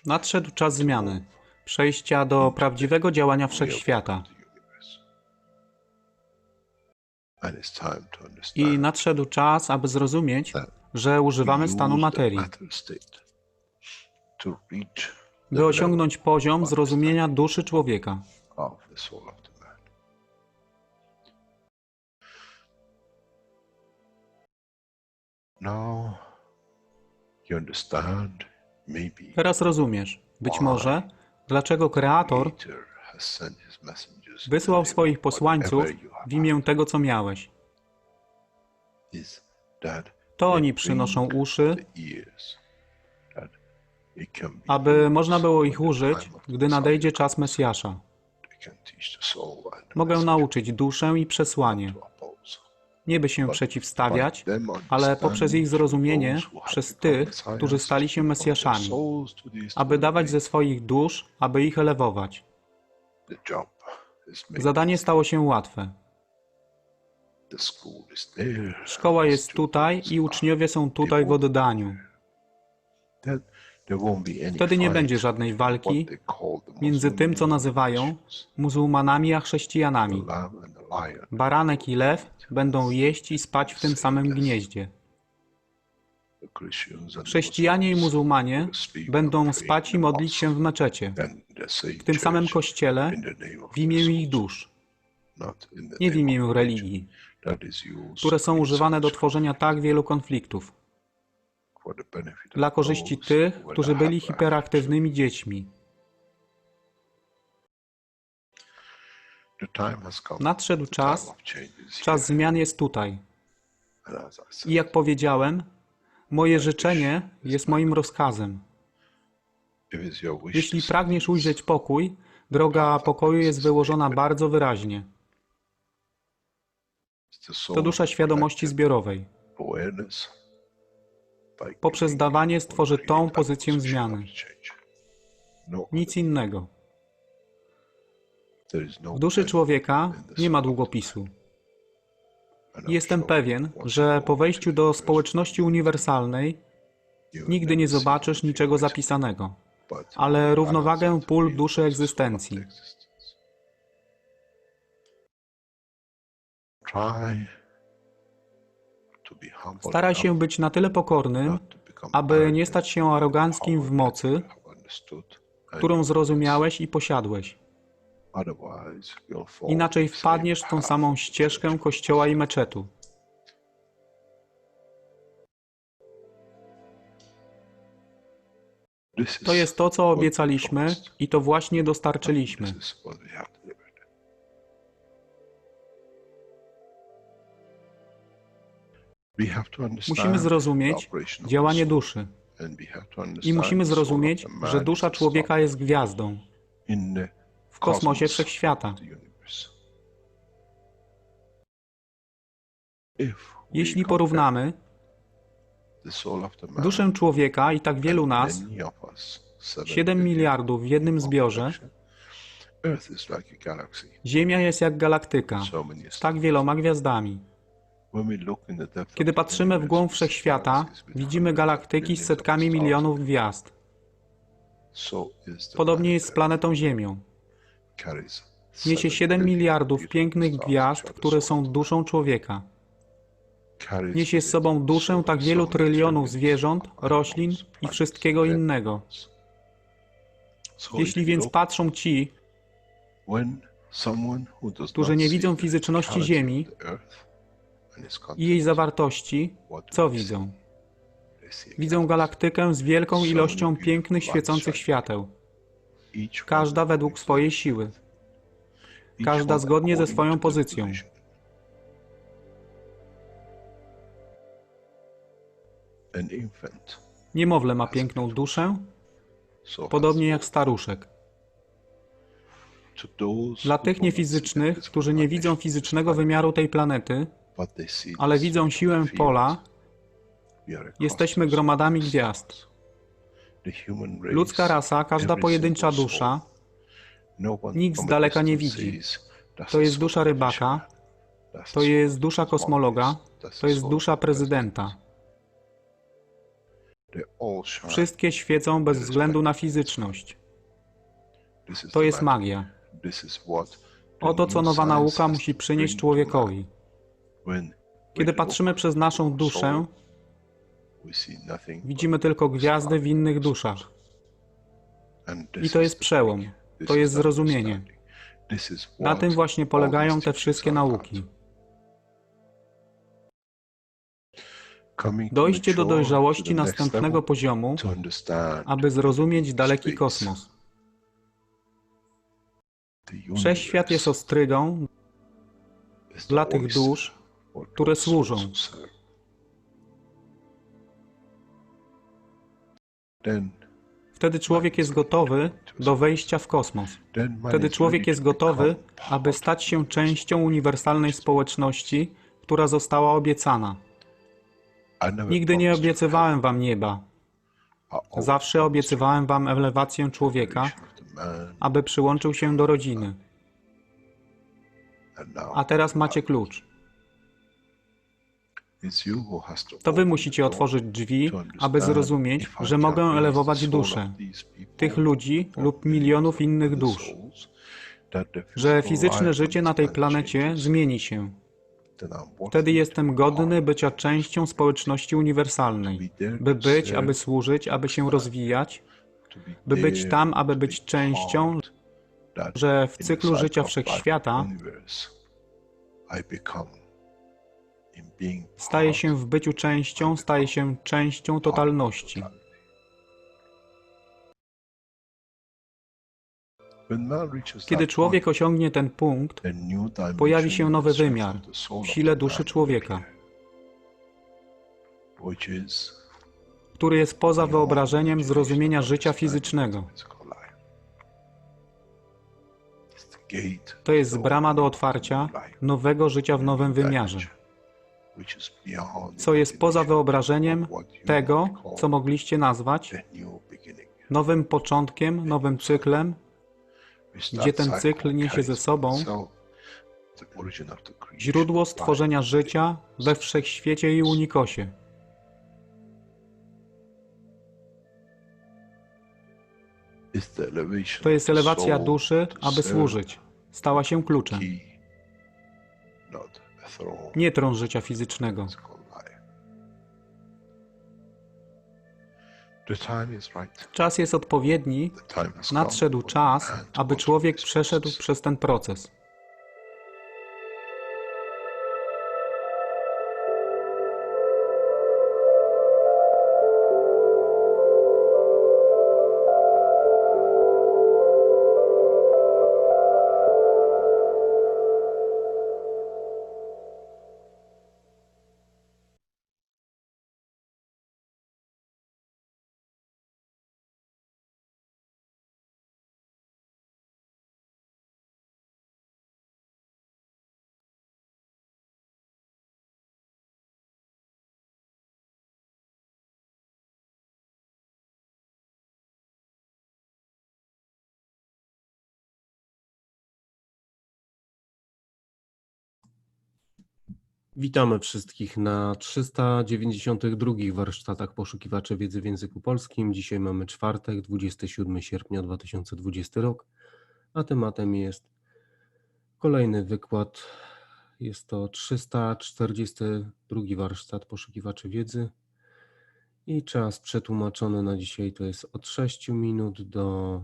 Nadszedł czas zmiany, przejścia do prawdziwego działania wszechświata. I nadszedł czas, aby zrozumieć, że używamy stanu materii, by osiągnąć poziom zrozumienia duszy człowieka. Teraz rozumiesz, być może, dlaczego Kreator wysłał swoich posłańców w imię tego, co miałeś. To oni przynoszą uszy, aby można było ich użyć, gdy nadejdzie czas Mesjasza. Mogę nauczyć duszę i przesłanie. Nie by się przeciwstawiać, ale poprzez ich zrozumienie, przez tych, którzy stali się Mesjaszami, aby dawać ze swoich dusz, aby ich elewować. Zadanie stało się łatwe. Szkoła jest tutaj i uczniowie są tutaj w oddaniu. Wtedy nie będzie żadnej walki między tym, co nazywają muzułmanami a chrześcijanami. Baranek i lew będą jeść i spać w tym samym gnieździe. Chrześcijanie i muzułmanie będą spać i modlić się w meczecie, w tym samym kościele, w imię ich dusz, nie w imię religii, które są używane do tworzenia tak wielu konfliktów, dla korzyści tych, którzy byli hiperaktywnymi dziećmi. Nadszedł czas, czas zmian jest tutaj. I jak powiedziałem, moje życzenie jest moim rozkazem. Jeśli pragniesz ujrzeć pokój, droga pokoju jest wyłożona bardzo wyraźnie. To dusza świadomości zbiorowej. Poprzez dawanie stworzy tą pozycję zmiany. Nic innego. W duszy człowieka nie ma długopisu. Jestem pewien, że po wejściu do społeczności uniwersalnej nigdy nie zobaczysz niczego zapisanego, ale równowagę pól duszy egzystencji. Staraj się być na tyle pokornym, aby nie stać się aroganckim w mocy, którą zrozumiałeś i posiadłeś. Inaczej wpadniesz w tą samą ścieżkę kościoła i meczetu. To jest to, co obiecaliśmy i to właśnie dostarczyliśmy. Musimy zrozumieć działanie duszy. I musimy zrozumieć, że dusza człowieka jest gwiazdą w kosmosie wszechświata. Jeśli porównamy duszę człowieka i tak wielu nas, 7 miliardów w jednym zbiorze, Ziemia jest jak galaktyka z tak wieloma gwiazdami. Kiedy patrzymy w głąb wszechświata, widzimy galaktyki z setkami milionów gwiazd. Podobnie jest z planetą Ziemią. Niesie 7 miliardów pięknych gwiazd, które są duszą człowieka. Niesie z sobą duszę tak wielu trylionów zwierząt, roślin i wszystkiego innego. Jeśli więc patrzą ci, którzy nie widzą fizyczności Ziemi i jej zawartości, co widzą? Widzą galaktykę z wielką ilością pięknych, świecących świateł. Każda według swojej siły. Każda zgodnie ze swoją pozycją. Niemowlę ma piękną duszę, podobnie jak staruszek. Dla tych niefizycznych, którzy nie widzą fizycznego wymiaru tej planety, ale widzą siłę pola, jesteśmy gromadami gwiazd. Ludzka rasa, każda pojedyncza dusza, nikt z daleka nie widzi. To jest dusza rybaka, to jest dusza kosmologa, to jest dusza prezydenta. Wszystkie świecą bez względu na fizyczność. To jest magia. Oto co nowa nauka musi przynieść człowiekowi. Kiedy patrzymy przez naszą duszę, widzimy tylko gwiazdy w innych duszach. I to jest przełom, to jest zrozumienie. Na tym właśnie polegają te wszystkie nauki. Dojście do dojrzałości następnego poziomu, aby zrozumieć daleki kosmos. Wszechświat jest ostrygą dla tych dusz, które służą. Wtedy człowiek jest gotowy do wejścia w kosmos. Wtedy człowiek jest gotowy, aby stać się częścią uniwersalnej społeczności, która została obiecana. Nigdy nie obiecywałem wam nieba. Zawsze obiecywałem wam elewację człowieka, aby przyłączył się do rodziny. A teraz macie klucz. To wy musicie otworzyć drzwi, aby zrozumieć, że mogę elewować duszę tych ludzi lub milionów innych dusz, że fizyczne życie na tej planecie zmieni się. Wtedy jestem godny bycia częścią społeczności uniwersalnej, by być, aby służyć, aby się rozwijać, by być tam, aby być częścią, że w cyklu życia wszechświata staje się w byciu częścią, staje się częścią totalności. Kiedy człowiek osiągnie ten punkt, pojawi się nowy wymiar w sile duszy człowieka, który jest poza wyobrażeniem zrozumienia życia fizycznego. To jest brama do otwarcia nowego życia w nowym wymiarze, co jest poza wyobrażeniem tego, co mogliście nazwać nowym początkiem, nowym cyklem, gdzie ten cykl niesie ze sobą źródło stworzenia życia we wszechświecie i unikosie. To jest elewacja duszy, aby służyć. Stała się kluczem. Nie tron życia fizycznego. Czas jest odpowiedni, nadszedł czas, aby człowiek przeszedł przez ten proces. Witamy wszystkich na 392 warsztatach poszukiwaczy wiedzy w języku polskim. Dzisiaj mamy czwartek, 27 sierpnia 2020 rok, a tematem jest kolejny wykład. Jest to 342 warsztat poszukiwaczy wiedzy i czas przetłumaczony na dzisiaj to jest od 6 minut do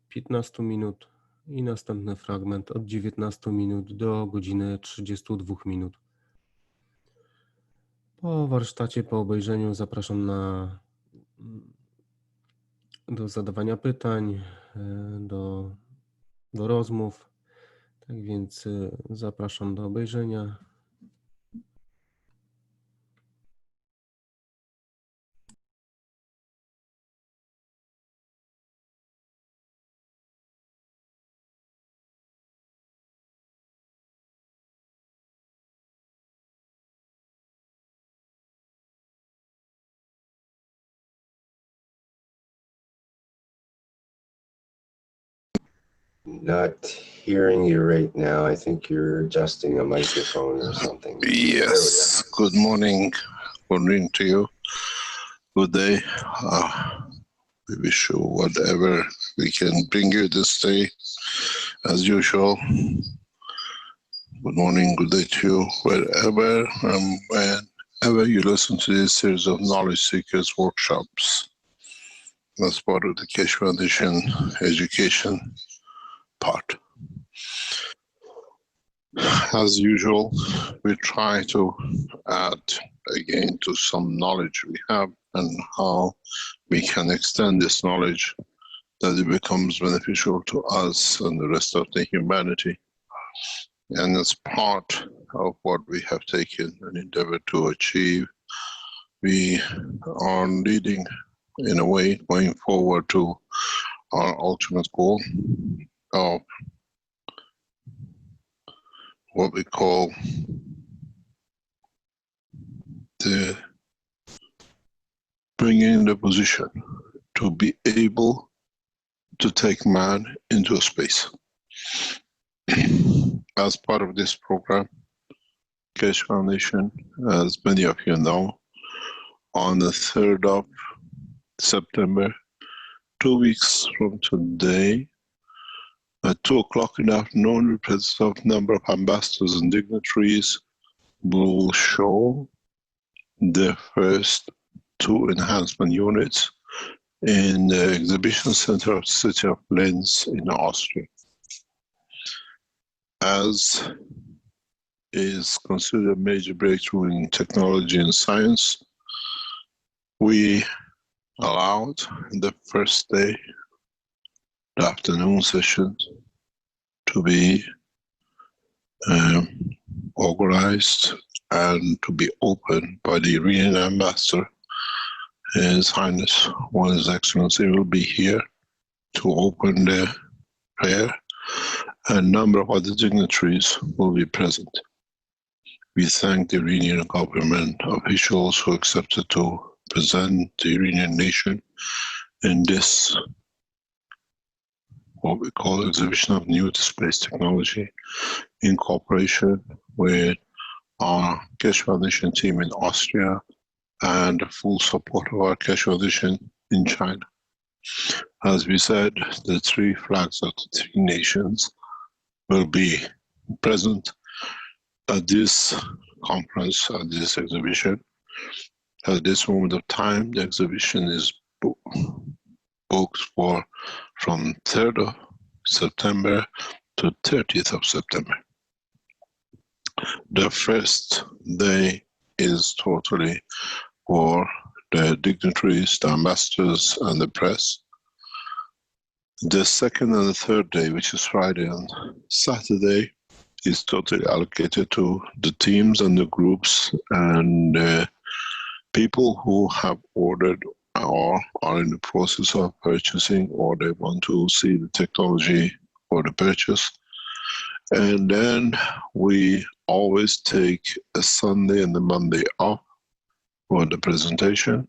15 minut. I następny fragment od 19 minut do godziny 32 minut. Po warsztacie, po obejrzeniu zapraszam do zadawania pytań, do rozmów. Tak więc zapraszam do obejrzenia. Not hearing you right now. I think you're adjusting a microphone or something. Yes, good morning. Good morning to you. Good day. We wish you whatever we can bring you this day, as usual. Good morning, good day to you, wherever and whenever you listen to this series of Knowledge Seekers workshops. That's part of the Keshe Foundation education part. As usual, we try to add again to some knowledge we have and how we can extend this knowledge that it becomes beneficial to us and the rest of the humanity. And as part of what we have taken and endeavored to achieve, we are leading in a way going forward to our ultimate goal of what we call the bringing the position to be able to take man into space. As part of this program, Keshe Foundation, as many of you know, on the 3rd of September, 2 weeks from today, at 2 o'clock in the afternoon, the presence of a number of ambassadors and dignitaries will show the first 2 enhancement units in the exhibition center of the city of Linz in Austria. As is considered a major breakthrough in technology and science, we allowed the first day, the afternoon session, to be organized and to be opened by the Iranian ambassador. His Highness, His Excellency, will be here to open the prayer. A number of other dignitaries will be present. We thank the Iranian government officials who accepted to present the Iranian nation in this, what we call exhibition of new space technology, in cooperation with our Keshe Foundation team in Austria and the full support of our Keshe Foundation in China. As we said, the 3 flags of the 3 nations will be present at this conference, at this exhibition. At this moment of time, the exhibition is booked for from 3rd of September to 30th of September. The first day is totally for the dignitaries, the ambassadors, and the press. The second and the third day, which is Friday and Saturday, is totally allocated to the teams and the groups and people who have ordered or are in the process of purchasing, or they want to see the technology for the purchase. And then we always take a Sunday and a Monday off for the presentation.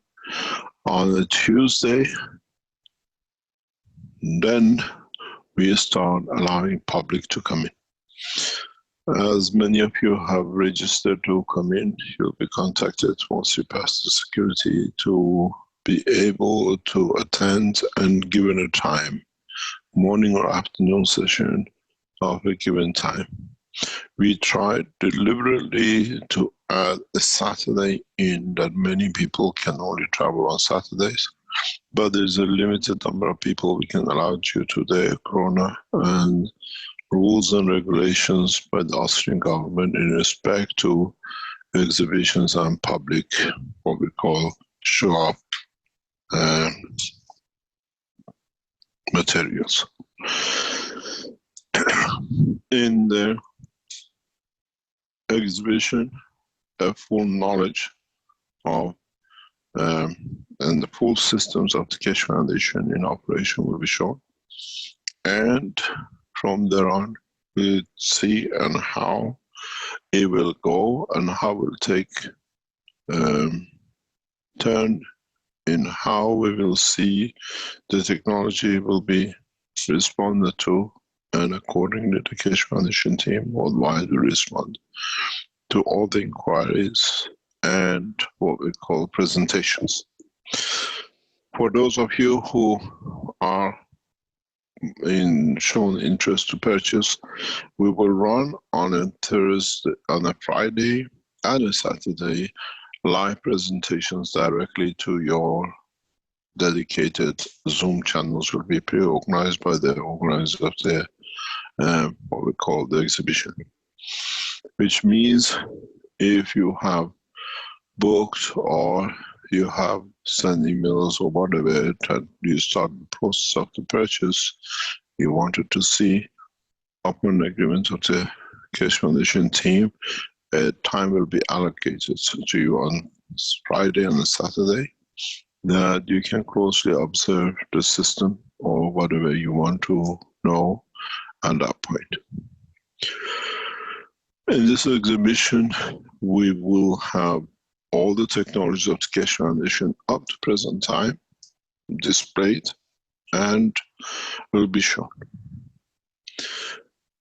On a Tuesday, then we start allowing public to come in. As many of you have registered to come in, you'll be contacted once you pass the security to be able to attend and given a time, morning or afternoon session of a given time. We tried deliberately to add a Saturday in that many people can only travel on Saturdays, but there's a limited number of people we can allow due to the Corona and rules and regulations by the Austrian government in respect to exhibitions and public, what we call show-off materials. In the exhibition, a full knowledge of and the full systems of the Keshe Foundation in operation will be shown. And from there on, we'll see and how it will go and how we'll take turn in how we will see the technology will be responded to, and accordingly the Keshe Foundation team worldwide will respond to all the inquiries and what we call presentations. For those of you who are shown interest to purchase, we will run on a Thursday, on a Friday and a Saturday live presentations directly to your dedicated Zoom channels. Will be pre-organized by the organizers of the what we call the exhibition, which means if you have booked or you have sent emails or whatever, and you start the process of the purchase, you wanted to see upon agreement of the Keshe Foundation team, time will be allocated to you on Friday and Saturday, that you can closely observe the system or whatever you want to know at that point. In this exhibition, we will have all the technologies of the Keshe Foundation up to present time displayed and will be shown.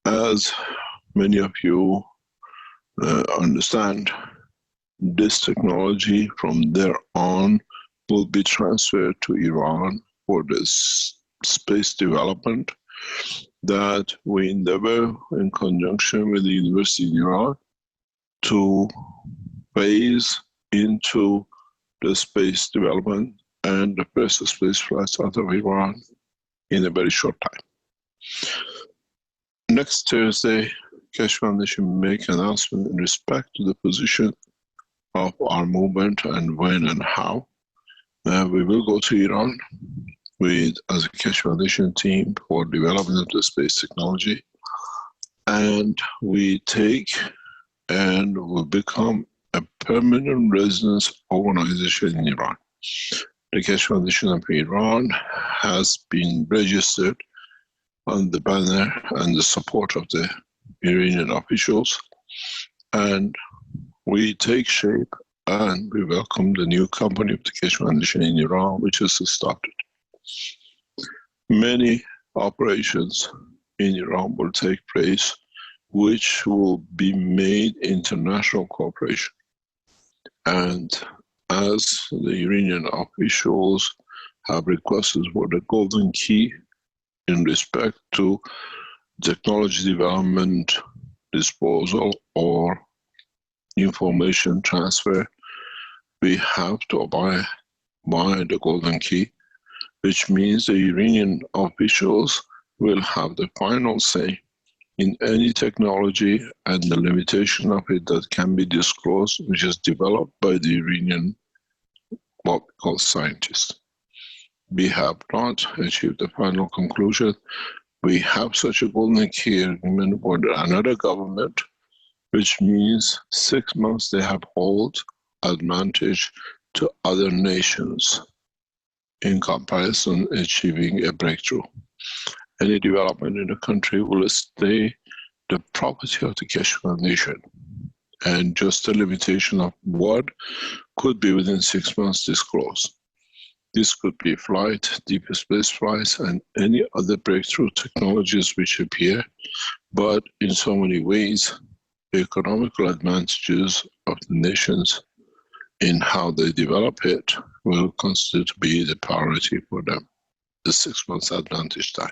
As many of you understand, this technology from there on will be transferred to Iran for this space development that we endeavor in conjunction with the University of Iran to phase into the space development and the first space flights out of Iran in a very short time. Next Thursday, Keshe Foundation make announcement in respect to the position of our movement and when and how. We will go to Iran as a Keshe Foundation team for development of the space technology, and we take and will become a permanent residence organization in Iran. The Keshe Foundation of Iran has been registered on the banner and the support of the Iranian officials, and we take shape and we welcome the new company of the Keshe Foundation in Iran, which has started. Many operations in Iran will take place, which will be made international cooperation. And as the Iranian officials have requested for the golden key in respect to technology development, disposal, or information transfer, we have to abide by the golden key, which means the Iranian officials will have the final say in any technology and the limitation of it that can be disclosed, which is developed by the Iranian, what we call scientists. We have not achieved the final conclusion. We have such a golden key agreement with another government, which means 6 months they have hold advantage to other nations in comparison achieving a breakthrough. Any development in the country will stay the property of the Keshe Foundation, and just a limitation of what could be within 6 months disclosed. This could be flight, deep space flights, and any other breakthrough technologies which appear, but in so many ways, the economical advantages of the nations in how they develop it will constitute to be the priority for them, the 6 months advantage time.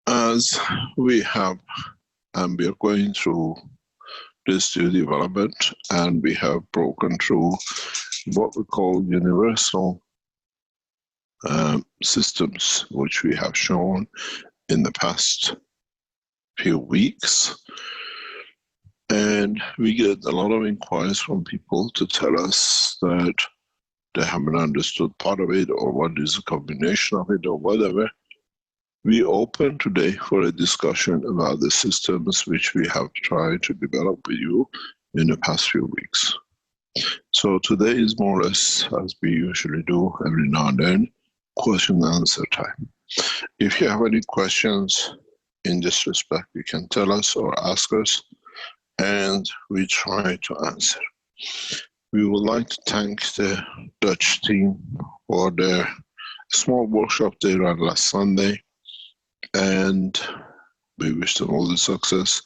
As we have, and we are going through this new development, and we have broken through what we call universal systems, which we have shown in the past few weeks. And we get a lot of inquiries from people to tell us that they haven't understood part of it, or what is a combination of it, or whatever. We open today for a discussion about the systems which we have tried to develop with you in the past few weeks. So today is more or less, as we usually do every now and then, question and answer time. If you have any questions in this respect, you can tell us or ask us, and we try to answer. We would like to thank the Dutch team for their small workshop they ran last Sunday, and We wish them all the success,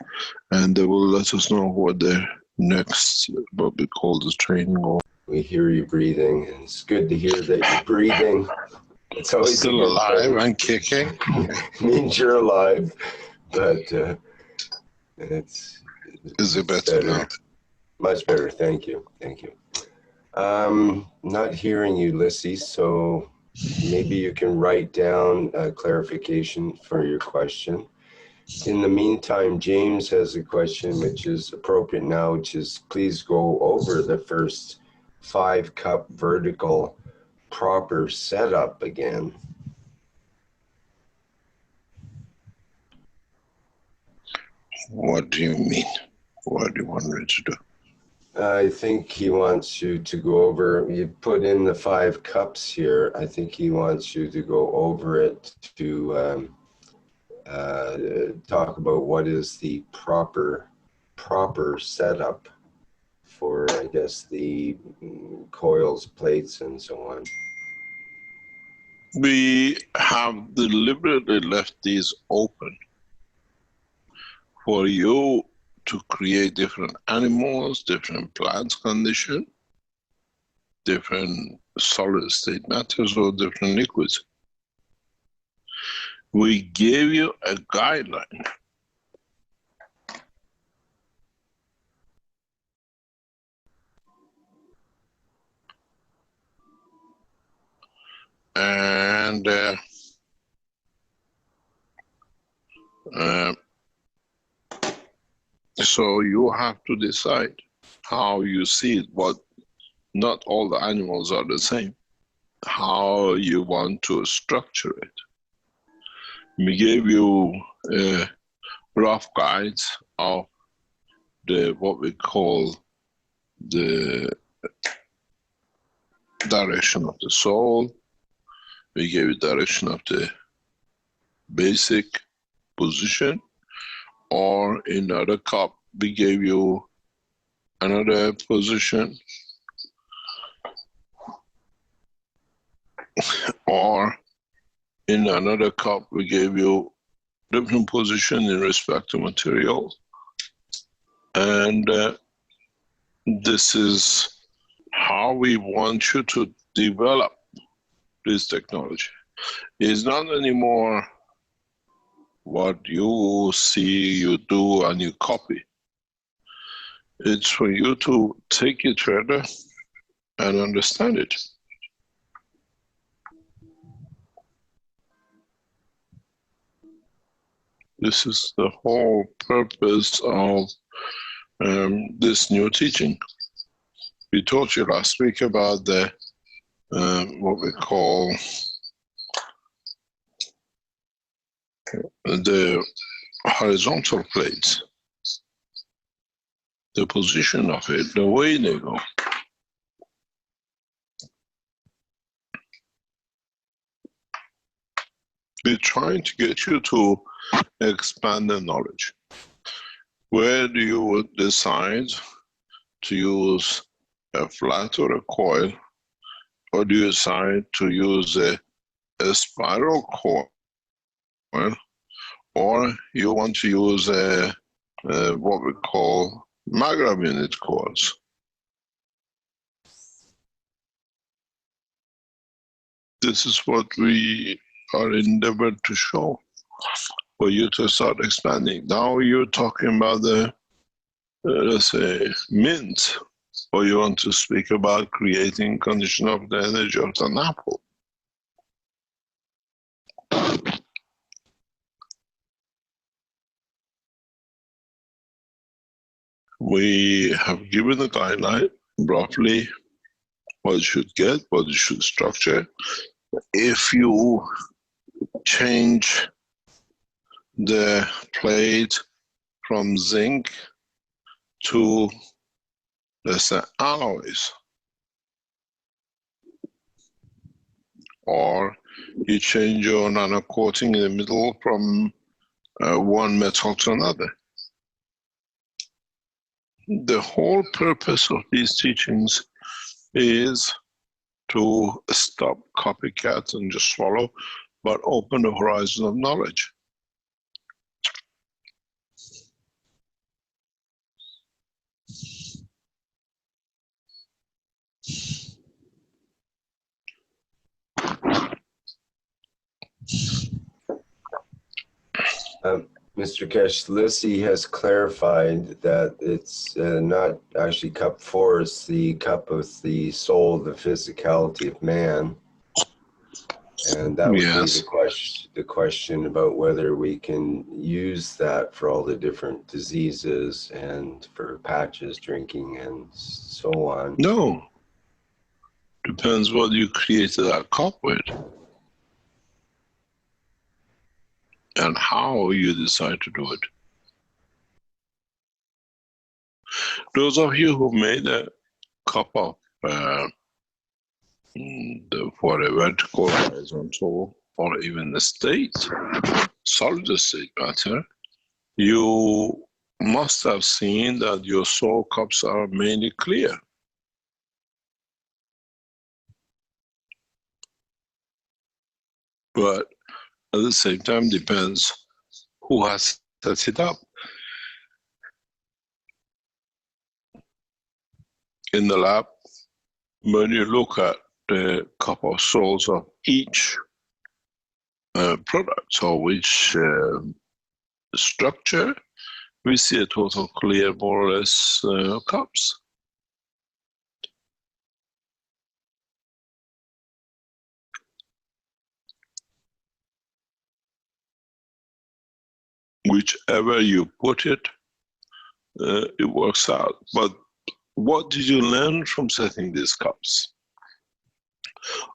and they will let us know what their next, what we call the training. Or We hear you breathing, and it's good to hear that you're breathing. It's always still a good alive thing. and kicking. Means you're alive, but Is it better now? Much better. Thank you. Thank you. Not hearing you, Lissy, so maybe you can write down a clarification for your question. In the meantime, James has a question which is appropriate now, which is please go over the first 5-cup vertical proper setup again. What do you mean? What do you want me to do? I think he wants you to go over, you put in the 5 cups here. I think he wants you to go over it to talk about what is the proper setup for, I guess, the coils, plates, and so on. We have deliberately left these open for you to create different animals, different plants condition, different solid state matters, or different liquids. We gave you a guideline. And so you have to decide how you see it, but not all the animals are the same. How you want to structure it. We gave you rough guides of what we call the direction of the soul. We gave you direction of the basic position, or in another cup we gave you another position, or in another cup we gave you different position in respect to material. And this is how we want you to develop this technology. It's not anymore what you see, you do, and you copy. It's for you to take it further and understand it. This is the whole purpose of this new teaching. We taught you last week about the what we call the horizontal plates, the position of it, the way they go. We're trying to get you to expand the knowledge. Where do you decide to use a flat or a coil, or do you decide to use a spiral coil, or you want to use what we call magram unit coils? This is what we are endeavored to show for you to start expanding. Now you're talking about the, let's say, mint, or you want to speak about creating condition of the energy of an apple. We have given a guideline, roughly what you should get, what you should structure. If you change the plate from zinc to, let's say, alloys, or you change your nano coating in the middle from one metal to another. The whole purpose of these teachings is to stop copycat and just swallow, but open the horizon of knowledge. Mr. Keshe, Lissy has clarified that it's not actually cup 4, it's the cup of the soul, the physicality of man. And that would be the question about whether we can use that for all the different diseases and for patches, drinking, and so on. No. Depends what you created that cup with. And how you decide to do it. Those of you who made a cup of for a vertical, horizontal, or even the state, solid state matter, you must have seen that your soul cups are mainly clear. But at the same time, depends who has set it up. In the lab, when you look at the cup of souls of each product or which structure, we see a total clear, more or less, cups. Whichever you put it, it works out. But what did you learn from setting these cups?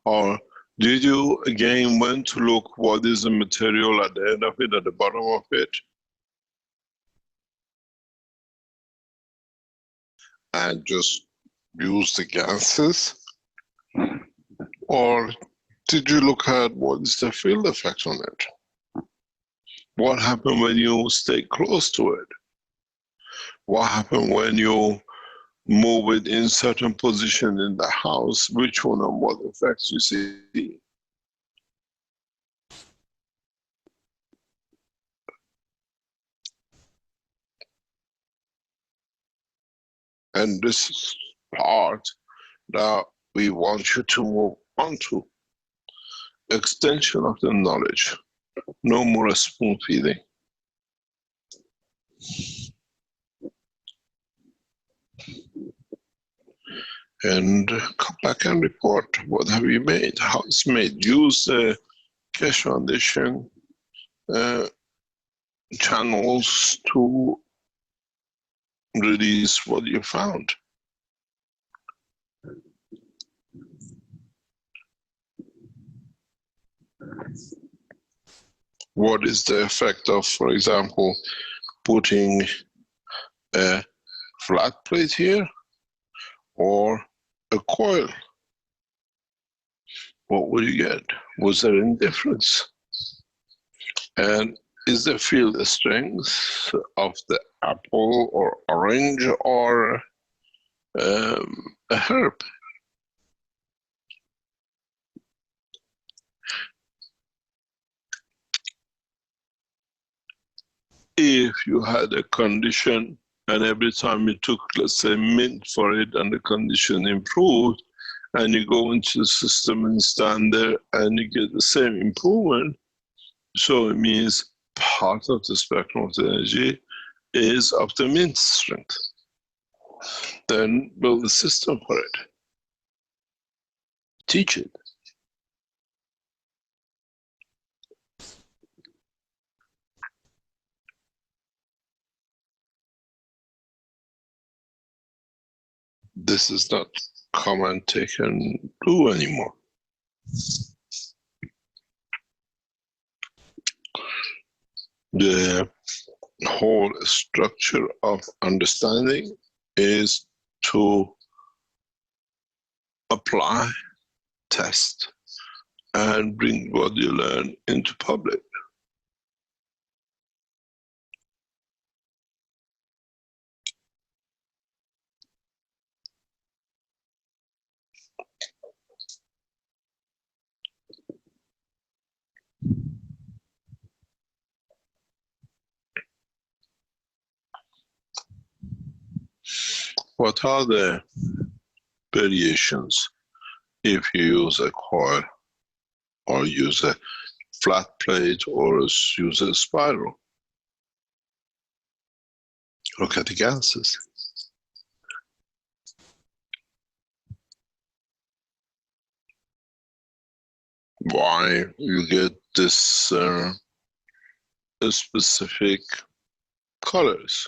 Or did you again went to look what is the material at the end of it, at the bottom of it? And just use the gases? Or did you look at what is the field effect on it? What happened when you stay close to it? What happened when you move it in certain position in the house? Which one and what effects you see? And this is part that we want you to move on to. Extension of the knowledge. No more spoon feeding. And come back and report. What have you made? How it's made? Use the Keshe Foundation channels to release what you found. What is the effect of, for example, putting a flat plate here or a coil? What will you get? Was there any difference? And is the field strength of the apple or orange or a herb? If you had a condition and every time you took, let's say, mint for it and the condition improved, and you go into the system and stand there and you get the same improvement, so it means part of the spectrum of the energy is of the mint strength. Then build a system for it. Teach it. This is not come and take and do anymore. The whole structure of understanding is to apply, test, and bring what you learn into public. What are the variations if you use a coil or use a flat plate or use a spiral? look at the gases. Why you get this specific colors.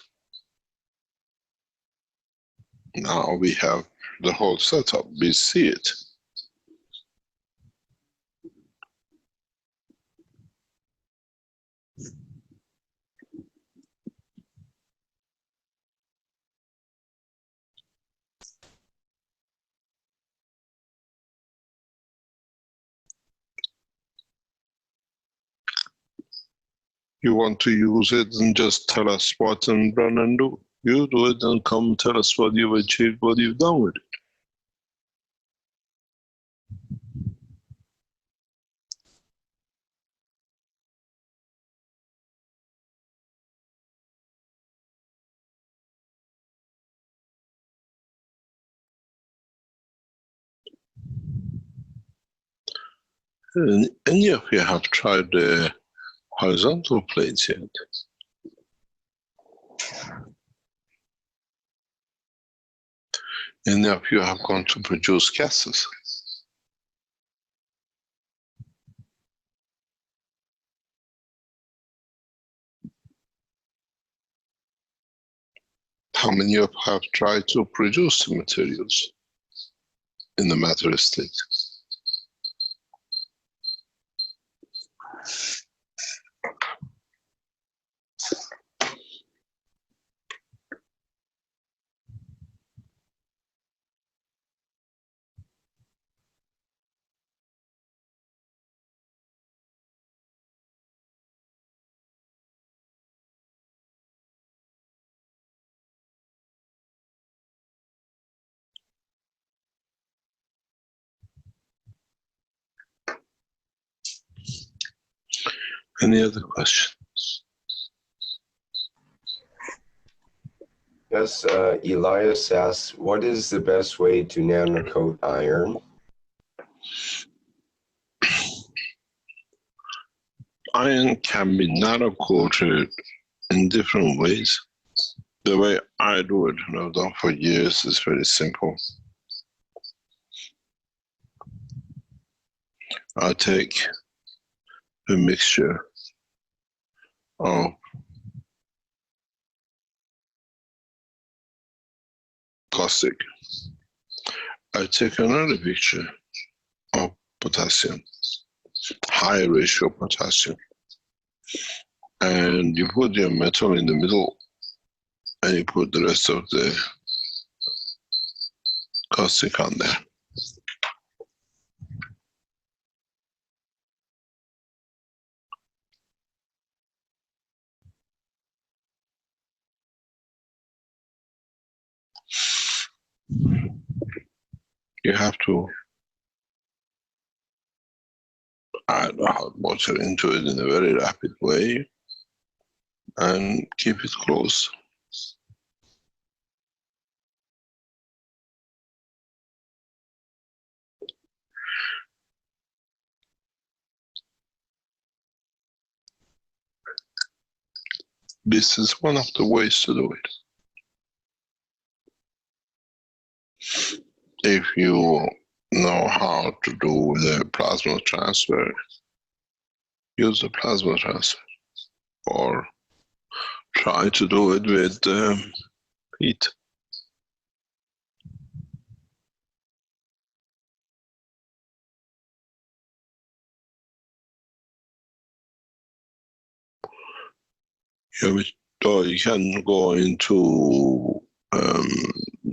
Now we have the whole setup, we see it. You want to use it and just tell us what and run and do. You do it and come tell us what you've achieved, what you've done with it. And any of you have tried the horizontal plates yet? Any of you have gone to produce gases? How many of you have tried to produce the materials in the matter state? Any other questions? Yes, Elias asks, what is the best way to nanocoat iron? Iron can be nano-coated in different ways. The way I do it, and I've done for years, is very simple. I take a mixture of caustic. I take another mixture of potassium, high ratio potassium, and you put your metal in the middle and you put the rest of the caustic on there. You have to add hot water into it in a very rapid way and keep it close. This is one of the ways to do it. If you know how to do the plasma transfer, use the plasma transfer, or try to do it with heat. You can go into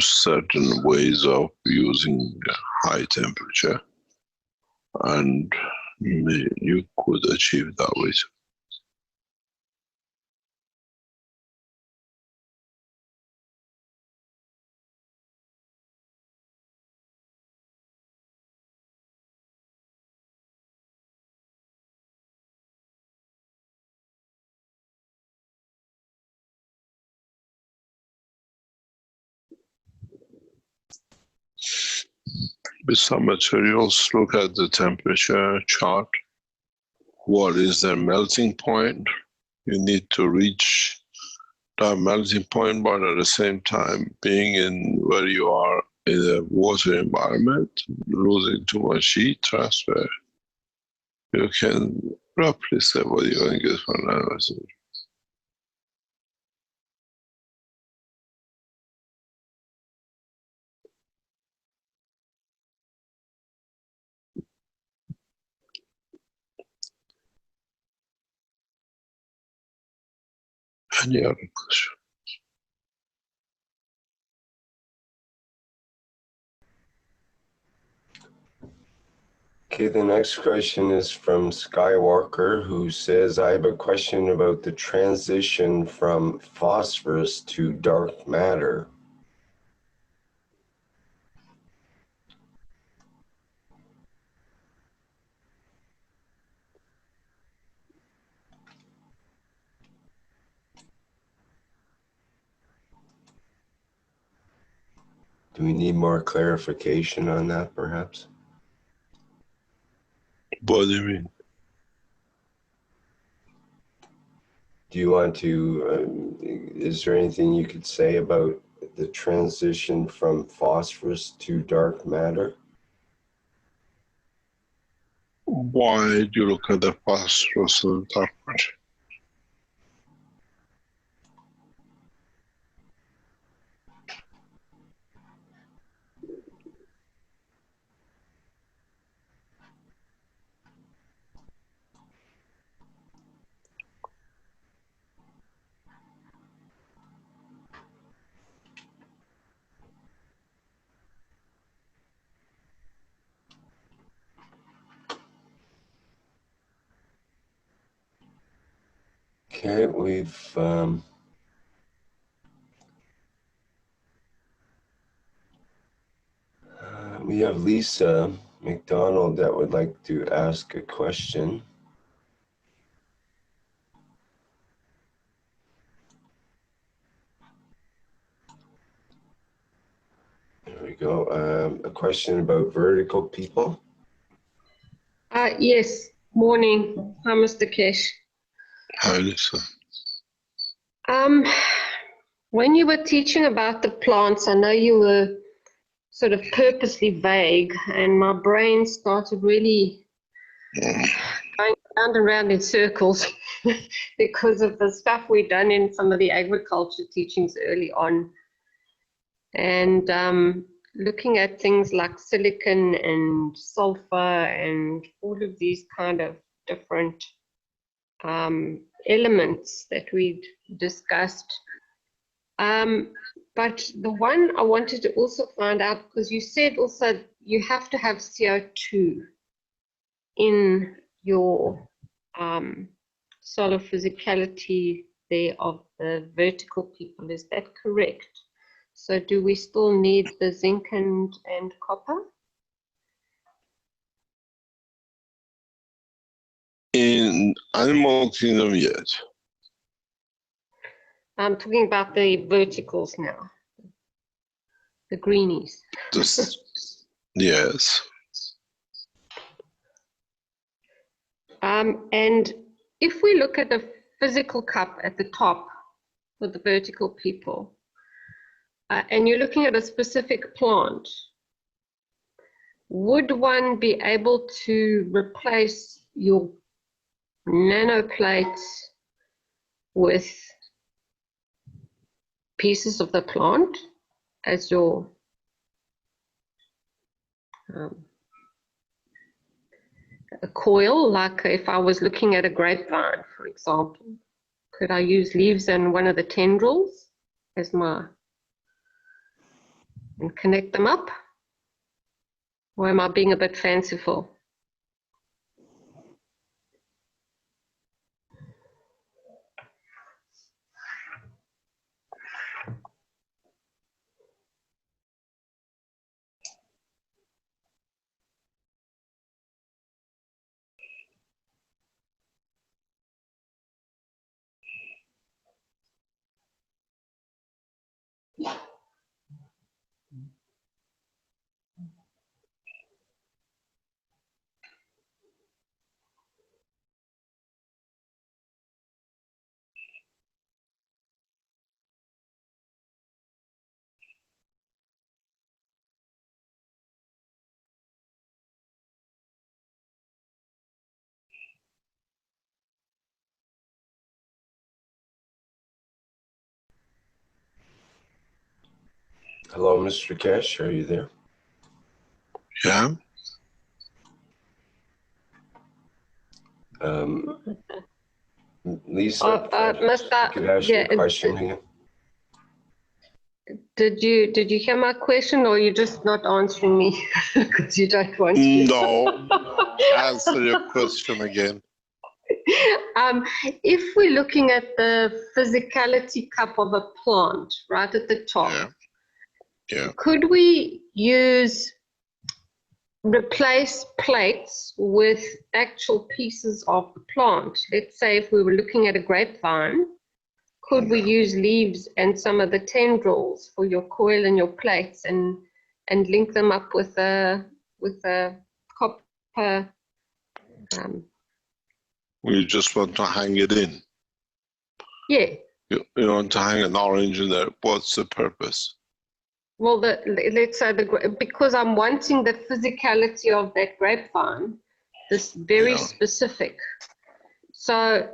certain ways of using high temperature, and you could achieve that way. With some materials, look at the temperature chart. What is their melting point? You need to reach that melting point, but at the same time being in where you are in a water environment, losing too much heat transfer, you can roughly say what you're going to get from nanomaterials. Any other question? Okay, the next question is from Skywalker, who says, I have a question about the transition from phosphorus to dark matter. Do we need more clarification on that, perhaps? What do you mean? Do you want to, is there anything you could say about the transition from phosphorus to dark matter? Why do you look at the phosphorus and the dark matter? Okay, we have Lisa McDonald that would like to ask a question. There we go. A question about vertical people. Yes, morning. Hi, Mr. Keshe. Hi, Lisa. When you were teaching about the plants, I know you were sort of purposely vague, and my brain started really going round and round in circles because of the stuff we'd done in some of the agriculture teachings early on. And looking at things like silicon and sulfur and all of these kind of different elements that we'd discussed. But the one I wanted to also find out, because you said also you have to have CO2 in your solar physicality there of the vertical people. Is that correct? So do we still need the zinc and copper? In animal kingdom, yes. I'm talking about the verticals now, the greenies. Yes. And if we look at the physical cup at the top for the vertical people, and you're looking at a specific plant, would one be able to replace your nanoplates with pieces of the plant as your a coil? Like if I was looking at a grapevine, for example, could I use leaves and one of the tendrils as my, and connect them up? Or am I being a bit fanciful? Hello, Mr. Keshe, are you there? Yeah. Lisa, Mr. could I ask you a question again? Did you hear my question, or you're just not answering me because you don't want to? No. Answer your question again. If we're looking at the physicality cup of a plant right at the top, Yeah. could we replace plates with actual pieces of the plant? Let's say if we were looking at a grapevine, could we use leaves and some of the tendrils for your coil and your plates and link them up with a copper? We just want to hang it in. Yeah. You want to hang an orange in there. What's the purpose? Well, let's say because I'm wanting the physicality of that grapevine, this very specific. So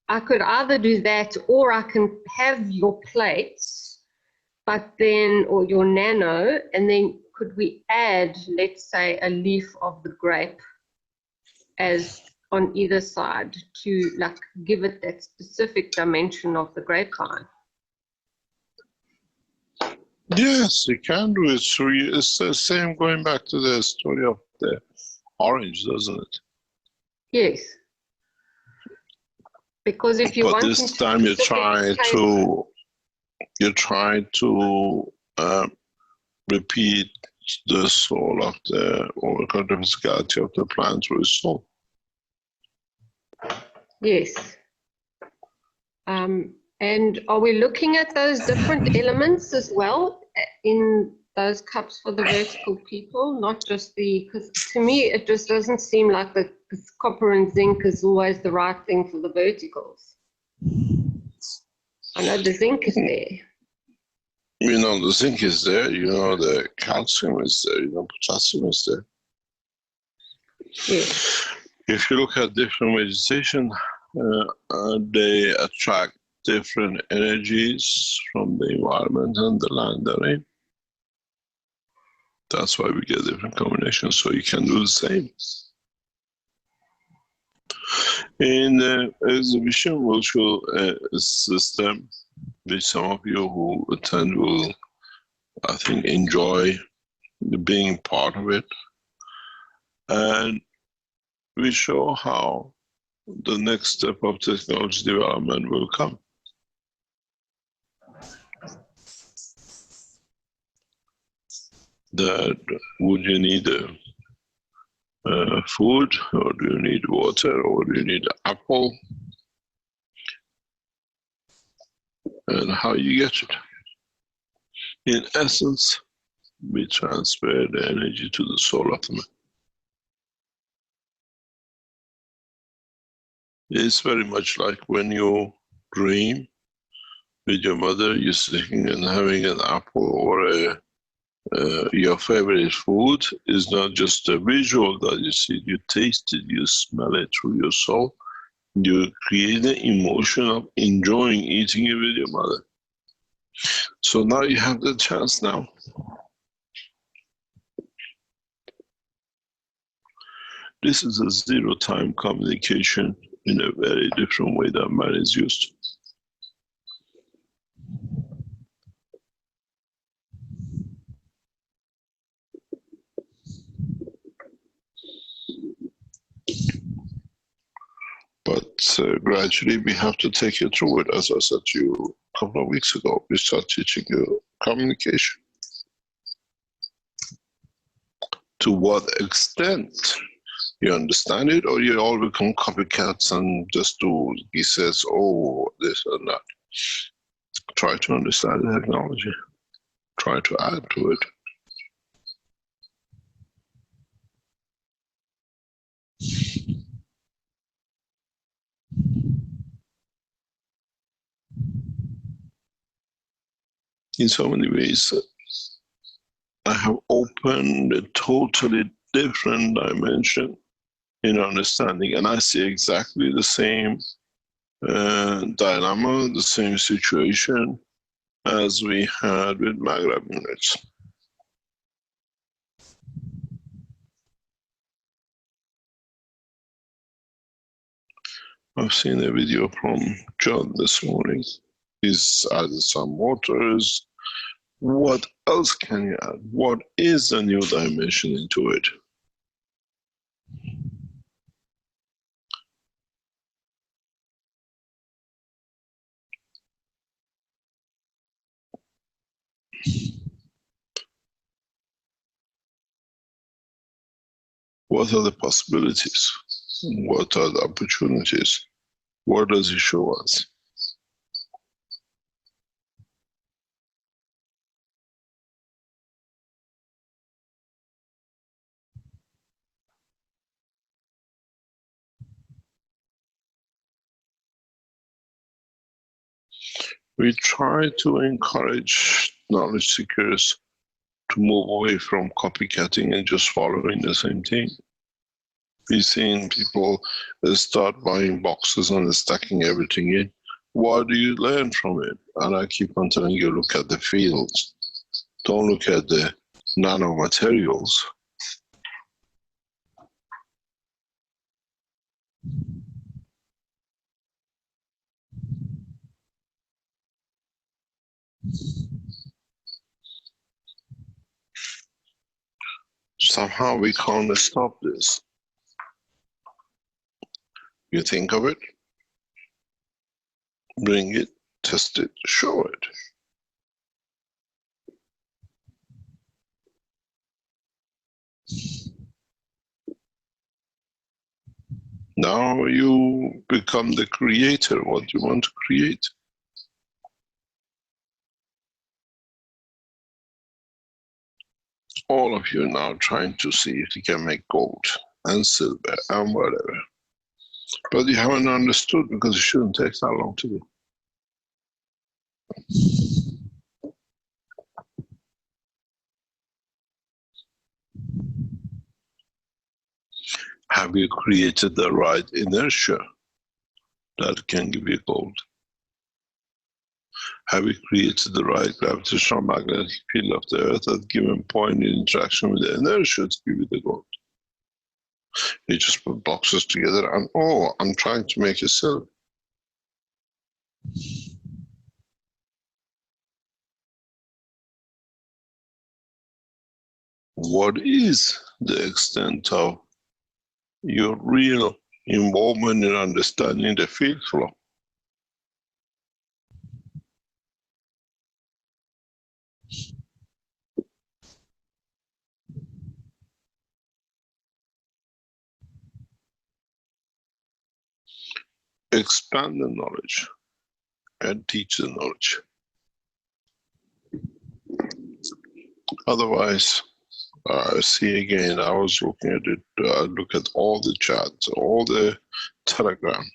I could either do that, or I can have your plates, but then, or your nano, and then could we add, let's say, a leaf of the grape as on either side to like give it that specific dimension of the grapevine? Yes, you can do it. So it's the same, going back to the story of the orange, doesn't it? Yes. Because if you want, but this time you're trying to repeat the soul of the, or the physicality of the plant through its soul. Yes. And are we looking at those different elements as well in those cups for the vertical people, not just because to me it just doesn't seem like the copper and zinc is always the right thing for the verticals. I know the zinc is there. You know, the zinc is there, you know, the calcium is there, you know, potassium is there. Yes. If you look at different vegetation, they attract different energies from the environment and the land they're in. That's why we get different combinations, so you can do the same. In the exhibition, we'll show a system which some of you who attend will, I think, enjoy being part of it. And we show how the next step of technology development will come. That would you need food, or do you need water, or do you need an apple, and how you get it. In essence, we transfer the energy to the soul of the man. It's very much like when you dream with your mother, you're sitting and having an apple or your favorite food is not just a visual that you see, you taste it, you smell it through your soul. You create the emotion of enjoying eating it with your mother. So now you have the chance now. This is a zero-time communication in a very different way that man is used to. But gradually we have to take you through it. As I said to you a couple of weeks ago, we start teaching you communication. To what extent you understand it, or you all become copycats and just do, he says, oh, this and that. Try to understand the technology. Try to add to it. In so many ways, I have opened a totally different dimension in understanding, and I see exactly the same dilemma, the same situation, as we had with Maghreb units. I've seen a video from John this morning. He's added some motors. What else can you add? What is the new dimension into it? What are the possibilities? What are the opportunities? What does it show us? We try to encourage knowledge seekers to move away from copycatting and just following the same thing. We've seen people start buying boxes and stacking everything in. What do you learn from it? And I keep on telling you, look at the fields. Don't look at the nanomaterials. Somehow we can't stop this. You think of it, bring it, test it, show it. Now you become the creator, what you want to create. All of you now trying to see if you can make gold and silver and whatever. But you haven't understood because it shouldn't take that long to do. Have you created the right inertia that can give you gold? Have you created the right gravitational magnetic field of the Earth at a given point in interaction with the inertia to give you the gold? You just put boxes together and, oh, I'm trying to make a silver. What is the extent of your real involvement in understanding the field flow? Expand the knowledge and teach the knowledge. Otherwise, see again, I was looking at it, look at all the chats, all the Telegram.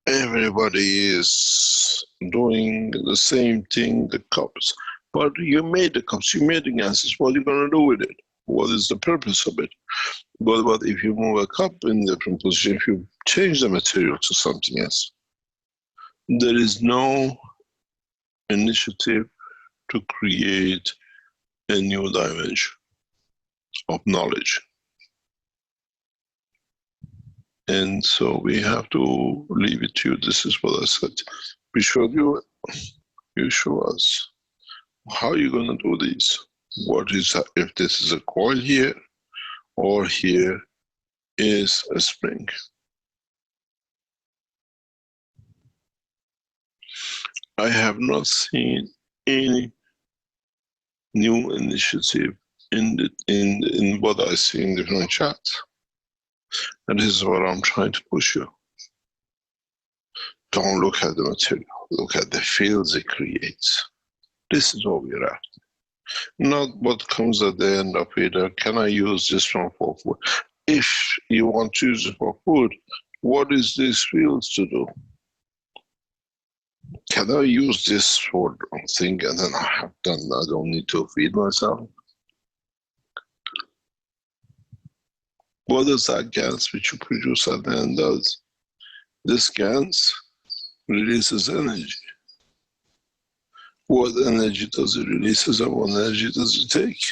Everybody is doing the same thing, the cups. But you made the cups, you made the gases, what are you going to do with it? What is the purpose of it? But if you move a cup in a different position, if you change the material to something else, there is no initiative to create a new dimension of knowledge. And so we have to leave it to you. This is what I said. We showed you, you show us. How are you going to do these? What is, if this is a coil here, or here is a spring. I have not seen any new initiative in what I see in different chats. And this is what I'm trying to push you. Don't look at the material, look at the fields it creates. This is what we're after. Not what comes at the end of it, can I use this one for food? If you want to use it for food, what is these fields to do? Can I use this for thing and then I have done, I don't need to feed myself? What does that gas which you produce at the end does? This gas releases energy. what energy does it release and what energy does it take?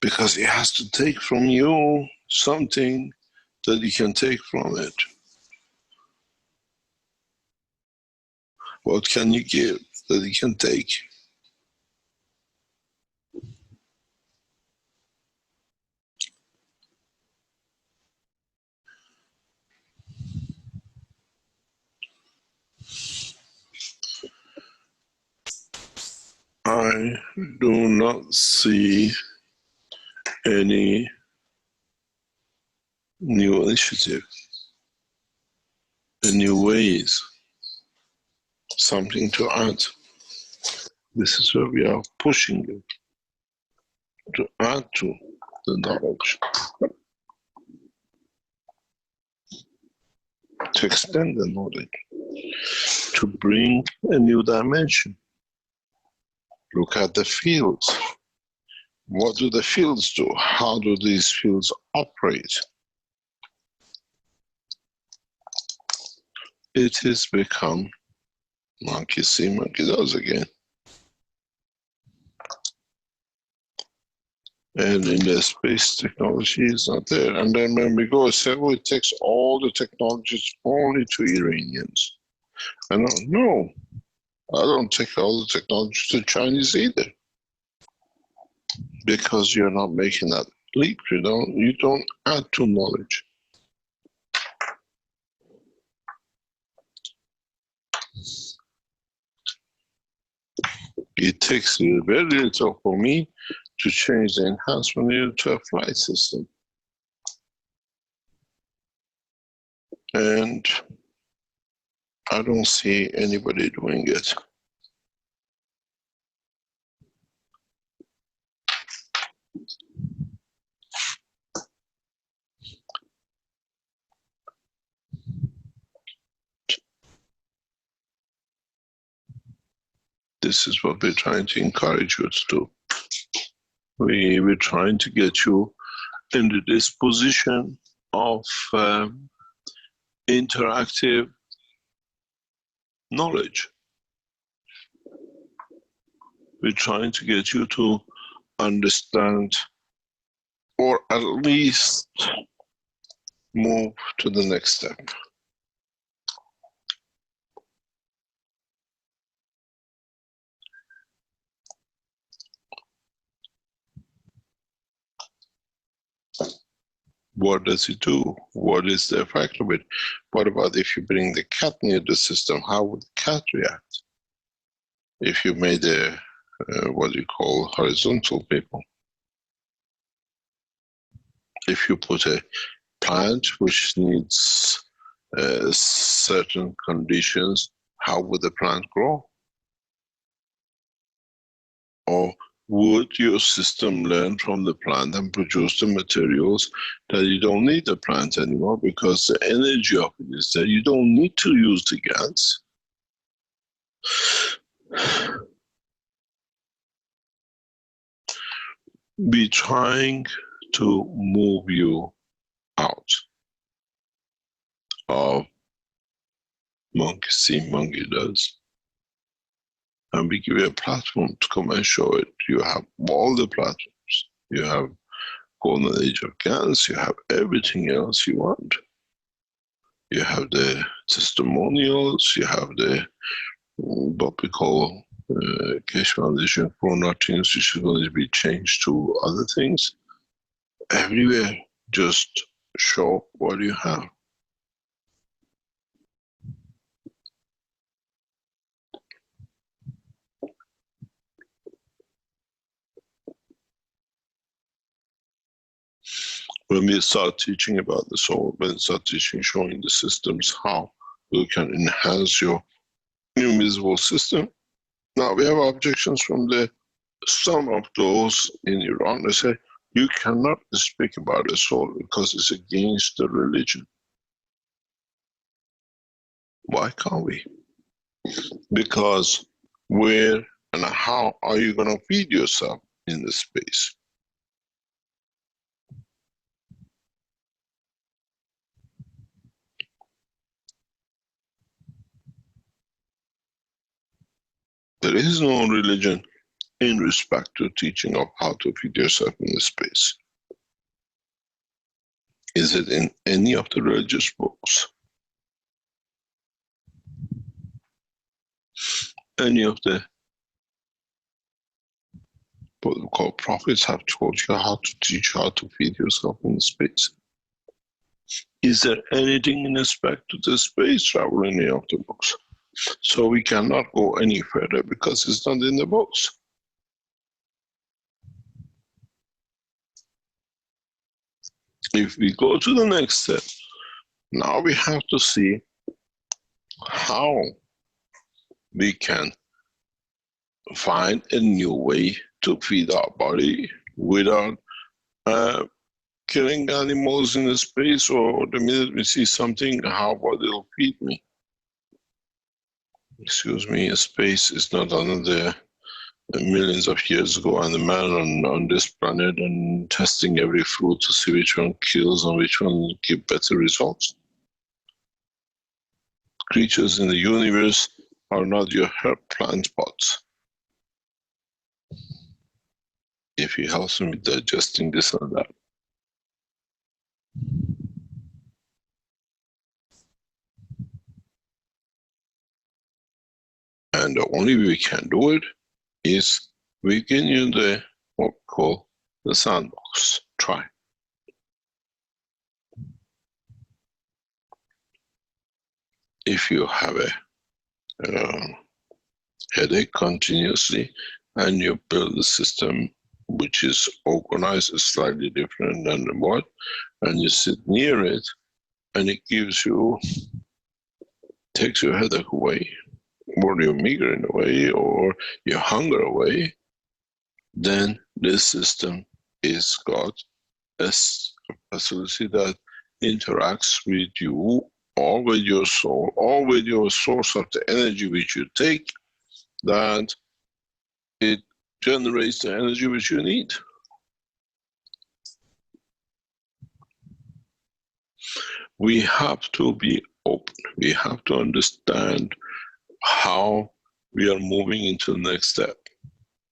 Because it has to take from you something that you can take from it. What can you give that you can take? I do not see any new initiative, new ways, something to add. This is where we are pushing you to add to the knowledge, to extend the knowledge, to bring a new dimension. Look at the fields. What do the fields do? How do these fields operate? It has become monkey see, monkey does again. And in the space, technology is not there. And then when we go, say, well, it takes all the technologies only to Iranians. I don't know. I don't take all the technologies to Chinese either. Because you're not making that leap. You don't add to knowledge. It takes very little for me to change the enhancement unit to a flight system. And I don't see anybody doing it. This is what we're trying to encourage you to do. We're trying to get you into this position of interactive knowledge. We're trying to get you to understand, or at least move to the next step. What does it do? What is the effect of it? What about if you bring the cat near the system? How would the cat react? If you made a, what you call horizontal people. If you put a plant which needs certain conditions, how would the plant grow? Or would your system learn from the plant and produce the materials that you don't need the plant anymore because the energy of it is there? You don't need to use the gas. Be trying to move you out of monkey see, monkey does. And we give you a platform to come and show it. You have all the platforms. You have golden age of GANs, you have everything else you want. You have the testimonials, you have the what we call Keshe Foundation for Nothings, which is going to be changed to other things. Everywhere, just show what you have. When we start teaching about the soul, when we start teaching, showing the systems how you can enhance your invisible system. Now we have objections from some of those in Iran. They say you cannot speak about the soul because it's against the religion. Why can't we? Because where and how are you going to feed yourself in the space? There is no religion in respect to teaching of how to feed yourself in space. Is it in any of the religious books? Any of the what we call prophets have told you how to teach how to feed yourself in space? Is there anything in respect to the space travel in any of the books? So we cannot go any further because it's not in the books. If we go to the next step, now we have to see how we can find a new way to feed our body without killing animals in the space, or the minute we see something, how body will feed me. Excuse me, space is not another millions of years ago, and the man on this planet and testing every fruit to see which one kills and which one give better results. Creatures in the universe are not your herb plant pots. If he helps me with digesting this and that. And the only way we can do it is we can use the what we call the sandbox. Try. If you have a headache continuously and you build a system which is organized slightly different than the what, and you sit near it and it gives you, takes your headache away, or your migraine away, or your hunger away, then this system is got a facility that interacts with you, or with your soul, or with your source of the energy which you take, that it generates the energy which you need. We have to be open. We have to understand how we are moving into the next step,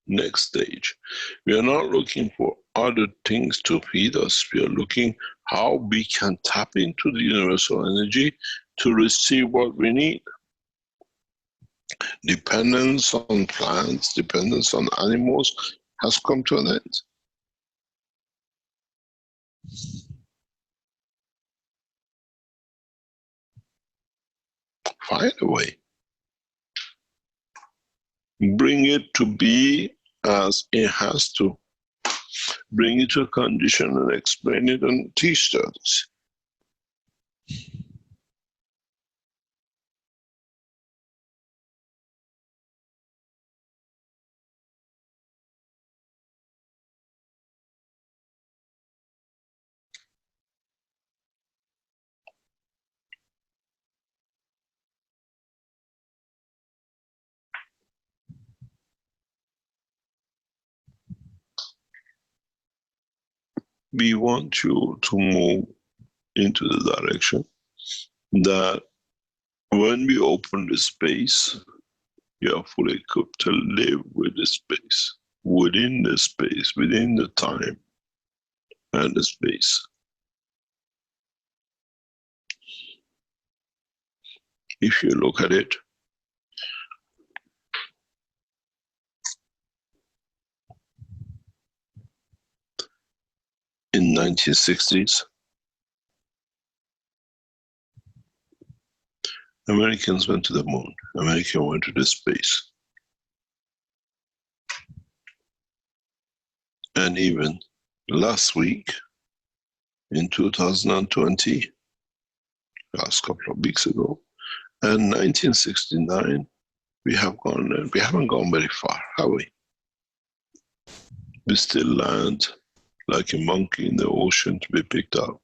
next stage. We are not looking for other things to feed us. We are looking how we can tap into the universal energy to receive what we need. Dependence on plants, dependence on animals has come to an end. Find a way. Bring it to be as it has to. Bring it to a condition and explain it and teach others. We want you to move into the direction that when we open the space, you are fully equipped to live with the space, within the space, within the time and the space. If you look at it, in 1960s, Americans went to the moon. America went to the space. And even last week, in 2020, last couple of weeks ago, and 1969, we haven't gone very far, have we? We still land like a monkey in the ocean to be picked up.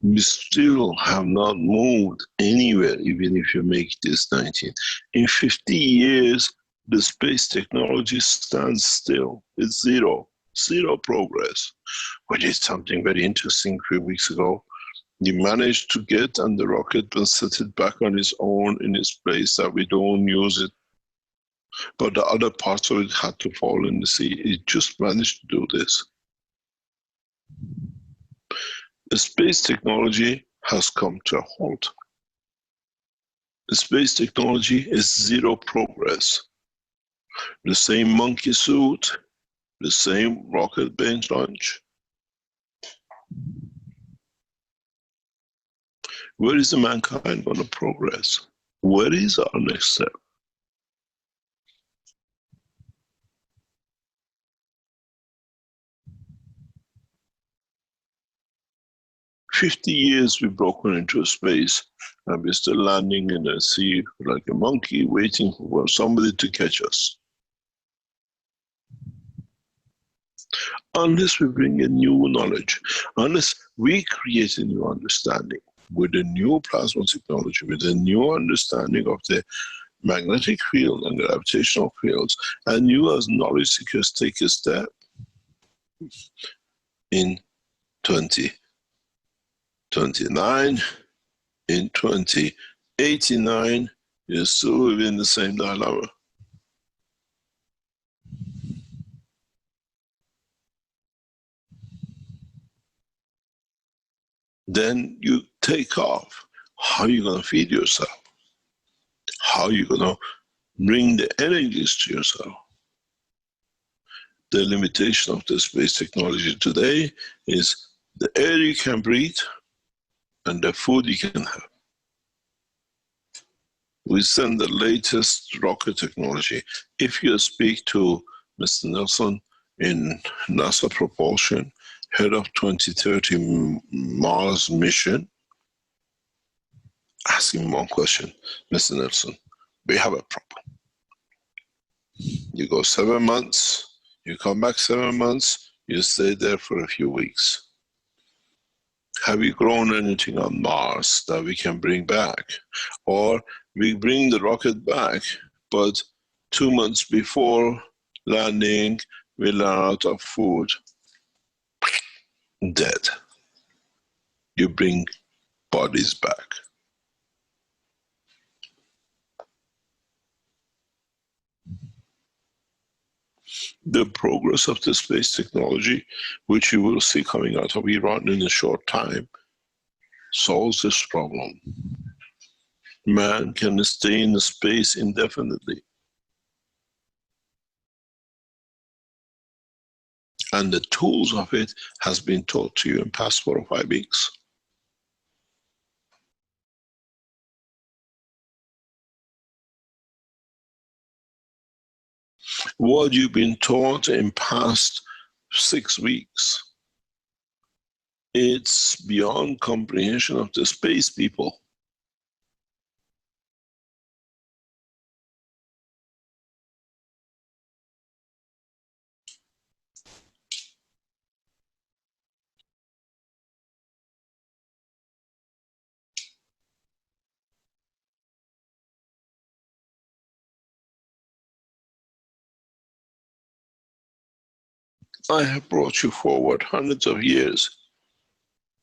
We still have not moved anywhere, even if you make this 19. In 50 years, the space technology stands still. It's zero. Zero progress. We did something very interesting a few weeks ago. He managed to get on the rocket and set it back on its own in its place, that we don't use it. But the other parts of it had to fall in the sea. It just managed to do this. The space technology has come to a halt. The space technology is zero progress. The same monkey suit, the same rocket bench launch. Where is the mankind going to progress? Where is our next step? "50 years we've broken into space, and we're still landing in the sea like a monkey, waiting for somebody to catch us. Unless we bring a new knowledge, unless we create a new understanding with a new plasma technology, with a new understanding of the magnetic field and gravitational fields, and you as knowledge seekers take a step in 2029, in 2089, you're still within the same dilemma. Then you take off. How are you going to feed yourself? How are you going to bring the energies to yourself? The limitation of the space technology today is the air you can breathe and the food you can have. We send the latest rocket technology. If you speak to Mr. Nelson in NASA Propulsion, head of 2030 Mars mission, ask him one question. "Mr. Nelson, we have a problem. You go 7 months, you come back 7 months, you stay there for a few weeks. Have you grown anything on Mars that we can bring back? Or we bring the rocket back, but 2 months before landing, we run out of food. Dead. You bring bodies back." The progress of the space technology, which you will see coming out of Iran in a short time, solves this problem. Man can stay in space indefinitely. And the tools of it has been taught to you in past 4 or 5 weeks. What you've been taught in past 6 weeks, it's beyond comprehension of the space people. I have brought you forward hundreds of years,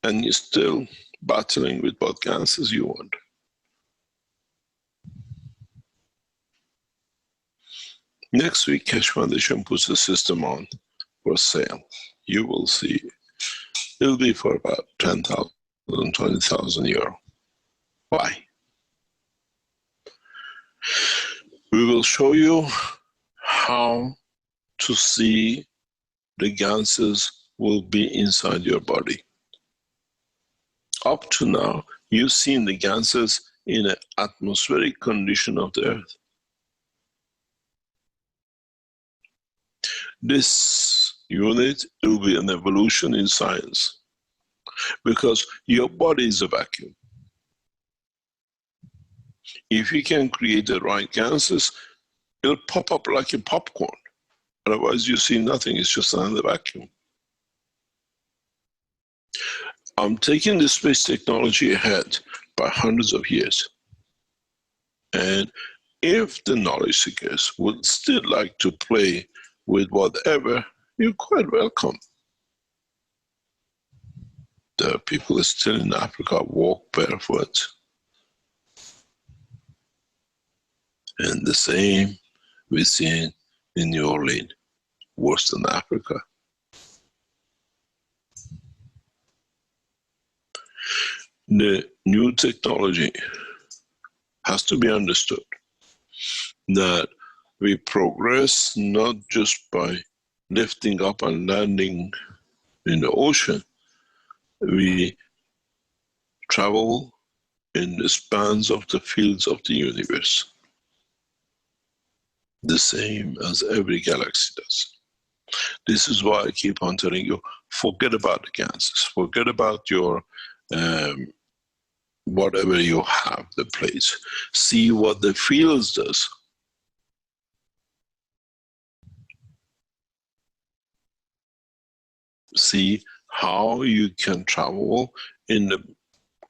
and you're still battling with what answers you want. Next week, Keshe Foundation puts the system on for sale. You will see. It'll be for about 10,000, 20,000 euro. Why? We will show you how to see the ganses will be inside your body. Up to now, you've seen the ganses in an atmospheric condition of the Earth. This unit will be an evolution in science, because your body is a vacuum. If you can create the right ganses, it'll pop up like a popcorn. Otherwise, you see nothing. It's just another vacuum. I'm taking the space technology ahead by hundreds of years. And if the knowledge seekers would still like to play with whatever you're quite welcome. There are people still in Africa walk barefoot. And the same we see in New Orleans, Western Africa. The new technology has to be understood that we progress not just by lifting up and landing in the ocean. We travel in the spans of the fields of the universe, the same as every galaxy does. This is why I keep on telling you, forget about the gases, forget about your whatever you have, the place. See what the fields does. See how you can travel in the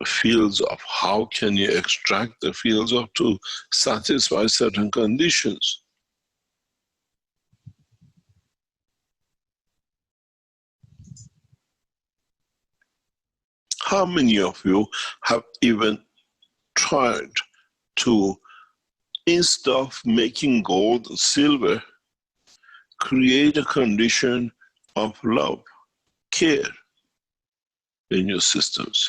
fields of how can you extract the fields of to satisfy certain conditions. How many of you have even tried to, instead of making gold and silver, create a condition of love, care in your systems?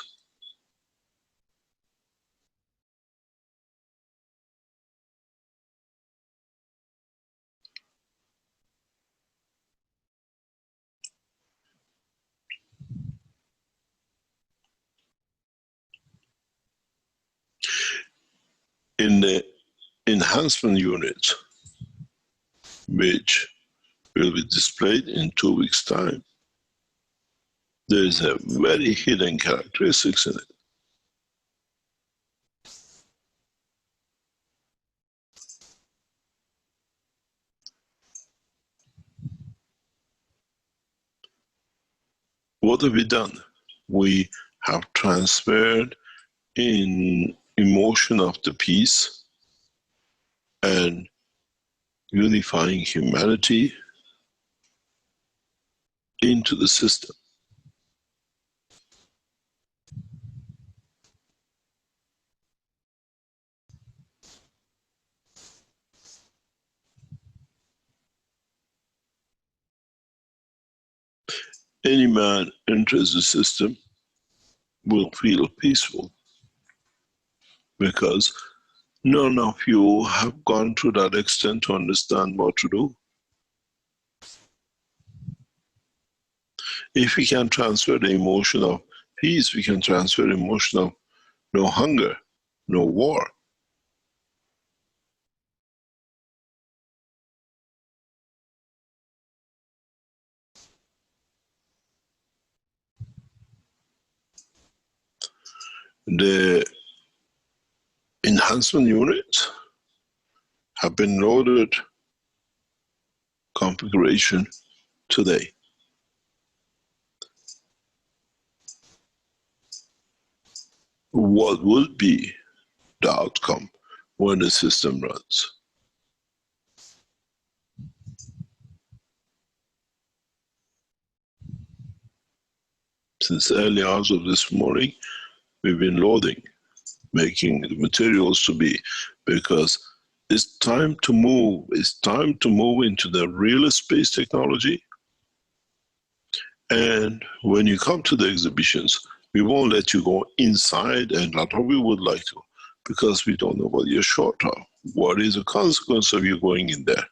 In the enhancement unit, which will be displayed in 2 weeks' time, there is a very hidden characteristics in it. What have we done? We have transferred in emotion of the peace and unifying humanity into the system. Any man enters the system will feel peaceful because none of you have gone to that extent to understand what to do. If we can transfer the emotion of peace, we can transfer the emotion of no hunger, no war. The enhancement units have been loaded configuration today. What would be the outcome when the system runs? Since early hours of this morning, we've been loading, making the materials to be, because it's time to move. It's time to move into the real space technology. And when you come to the exhibitions, we won't let you go inside, and not how we would like to, because we don't know what you're short of. What is the consequence of you going in there?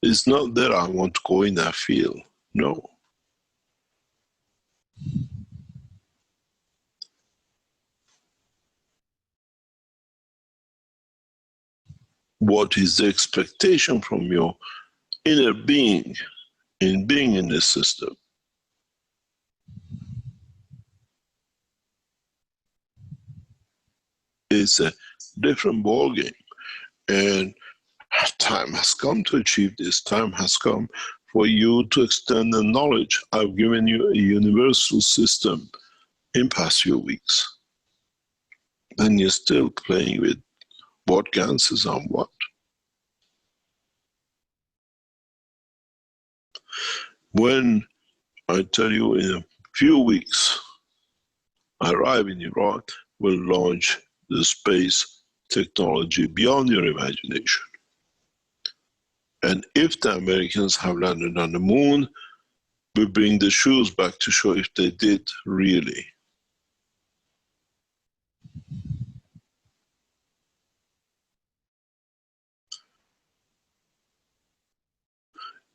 It's not that I want to go in that field. No. What is the expectation from your inner being in being in this system? It's a different ballgame. And time has come to achieve this. Time has come for you to extend the knowledge. I've given you a universal system in past few weeks. And you're still playing with what ganses on what. When I tell you in a few weeks, I arrive in Iraq, we'll launch the space technology beyond your imagination. And if the Americans have landed on the moon, we bring the shoes back to show if they did really.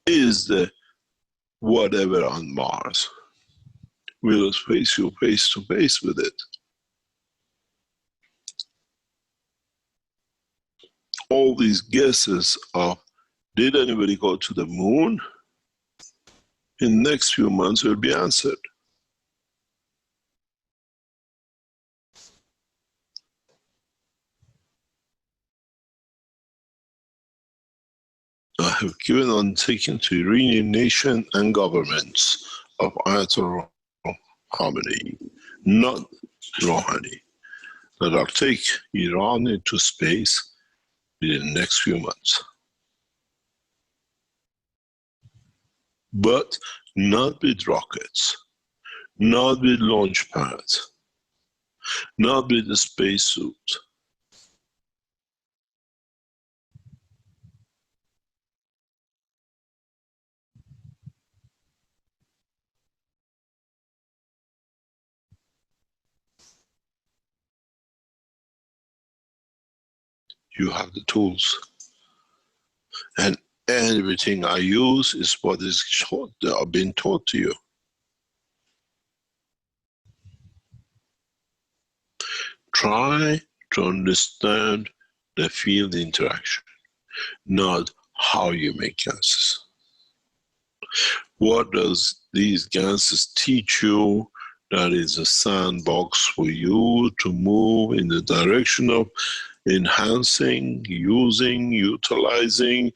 Is the whatever on Mars? We'll face you face to face with it. All these guesses of, did anybody go to the moon? In the next few months will be answered. I have given undertaking to Iranian nation and governments of Ayatollah Khamenei, not Rouhani, that I'll take Iran into space within the next few months. But not with rockets, not with launch pads, not with the spacesuit. You have the tools. And everything I use is what is taught, been taught to you. Try to understand the field interaction, not how you make gases. What does these gases teach you? That is a sandbox for you to move in the direction of enhancing, using, utilizing,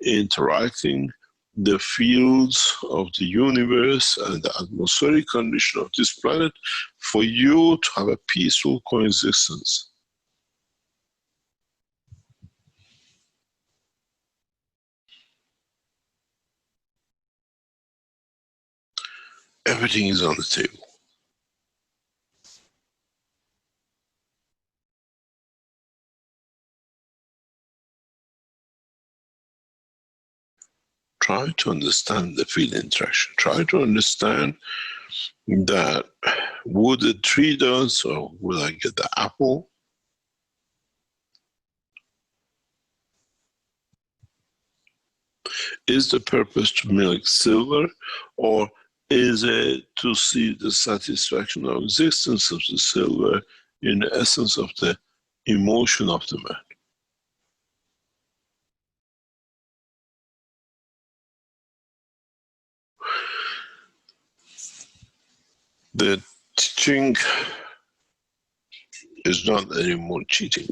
interacting the fields of the universe and the atmospheric condition of this planet for you to have a peaceful coexistence. Everything is on the table. Try to understand the field interaction. Try to understand that would the tree does, or will I get the apple? Is the purpose to milk silver, or is it to see the satisfaction of existence of the silver in the essence of the emotion of the man? The teaching is not anymore cheating.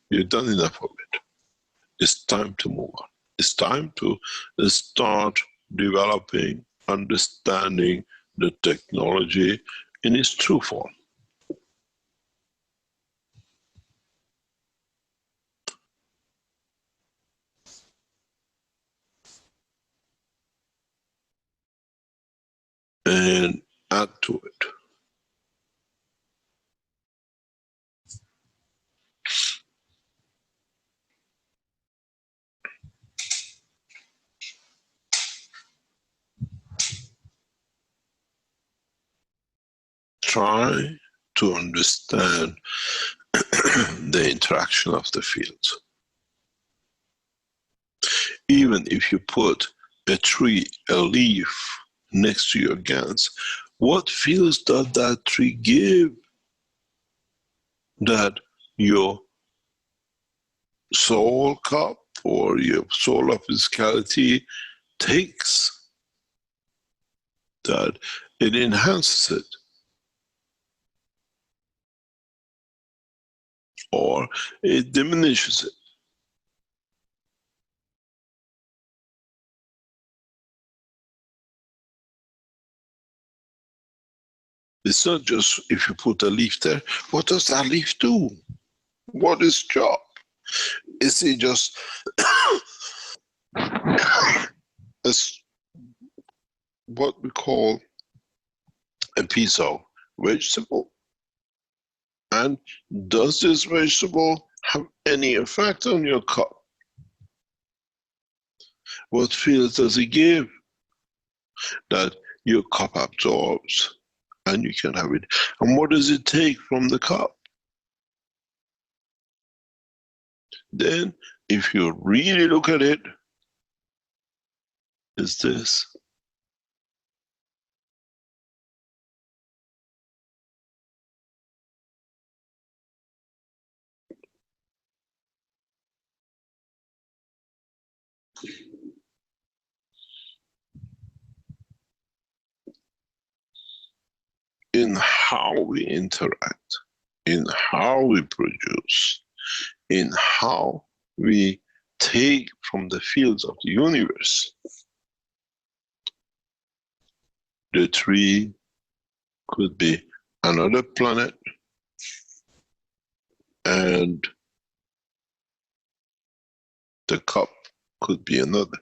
You've done enough of it. It's time to move on. It's time to start developing, understanding the technology in its true form. And add to it. Try to understand the interaction of the fields. Even if you put a tree, a leaf next to your gas, what feels does that tree give that your soul cup or your soul of physicality takes, that it enhances it? Or it diminishes it. It's not just if you put a leaf there, what does that leaf do? What is its job? Is it just, what we call a piece of vegetable. And does this vegetable have any effect on your cup? What fields does it give that your cup absorbs and you can have it? And what does it take from the cup? Then, if you really look at it, is this. In how we interact, in how we produce, in how we take from the fields of the universe. The tree could be another planet, and the cup could be another.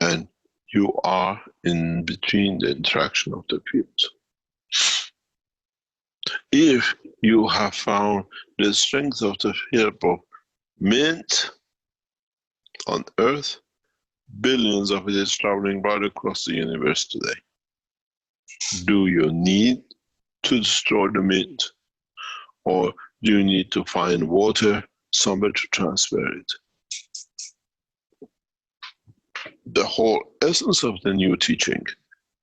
And you are in between the interaction of the fields. If you have found the strength of the field of mint on Earth, billions of it is traveling right across the universe today. Do you need to destroy the mint? Or do you need to find water somewhere to transfer it? The whole essence of the new teaching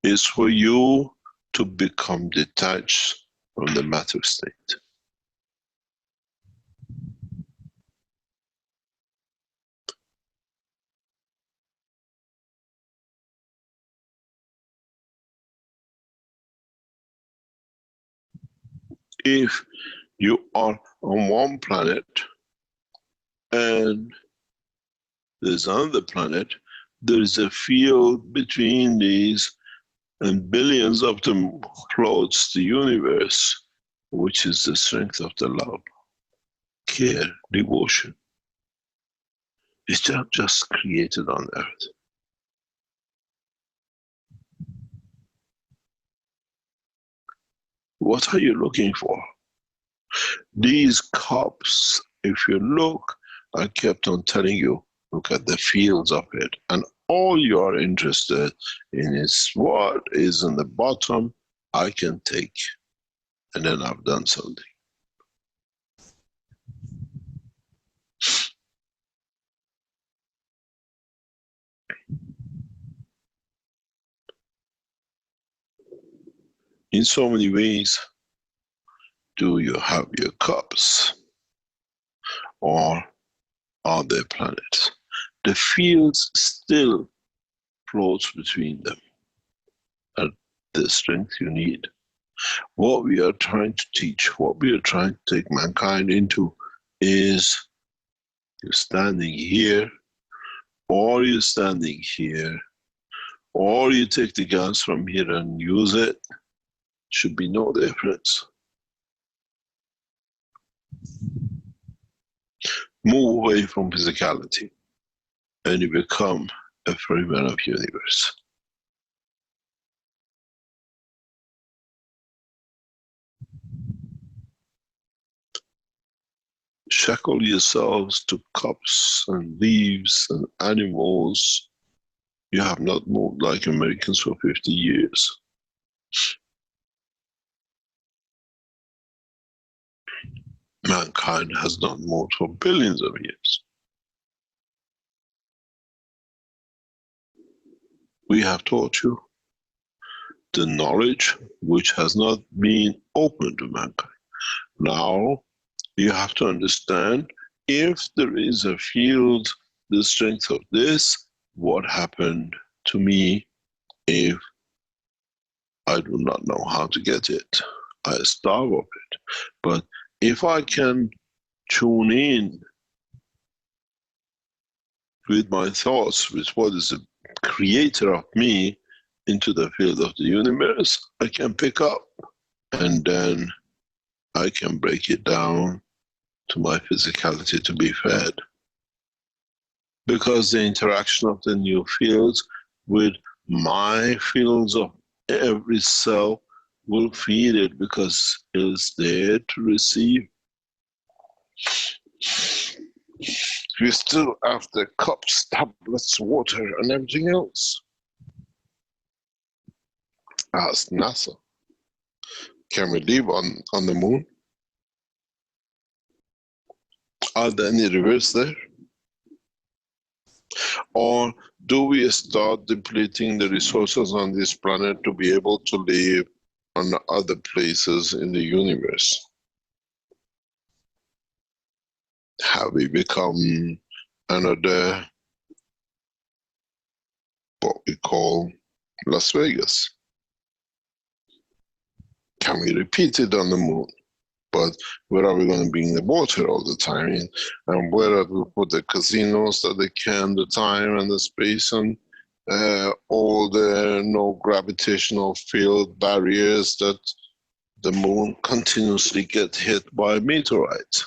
is for you to become detached from the matter state. If you are on one planet and there's another planet, there is a field between these, and billions of them clothes the universe, which is the strength of the love, care, devotion. It's not just created on Earth. What are you looking for? These cups, if you look, I kept on telling you, look at the fields of it. And all you are interested in is what is in the bottom I can take. And then I've done something. In so many ways, do you have your cups? Or are there planets? The fields still floats between them. And the strength you need. What we are trying to teach, what we are trying to take mankind into is you're standing here, or you're standing here, or you take the gas from here and use it. Should be no difference. Move away from physicality and you become a free man of universe. Shackle yourselves to cups and leaves and animals. You have not moved like Americans for 50 years. Mankind has not moved for billions of years. We have taught you the knowledge which has not been open to mankind. Now, you have to understand, if there is a field, the strength of this, what happened to me if I do not know how to get it? I starve of it. But if I can tune in with my thoughts, with what is the creator of me, into the field of the universe, I can pick up, and then I can break it down to my physicality to be fed. Because the interaction of the new fields with my fields of every cell will feed it because it's there to receive. We still have the cups, tablets, water, and everything else. Ask NASA, can we live on the moon? Are there any rivers there? Or do we start depleting the resources on this planet to be able to live on other places in the universe? Have we become another, what we call Las Vegas? Can we repeat it on the moon? But where are we going to bring the water all the time in? And where are we put the casinos that they can, the time and the space, and all the no gravitational field barriers that the moon continuously get hit by meteorites?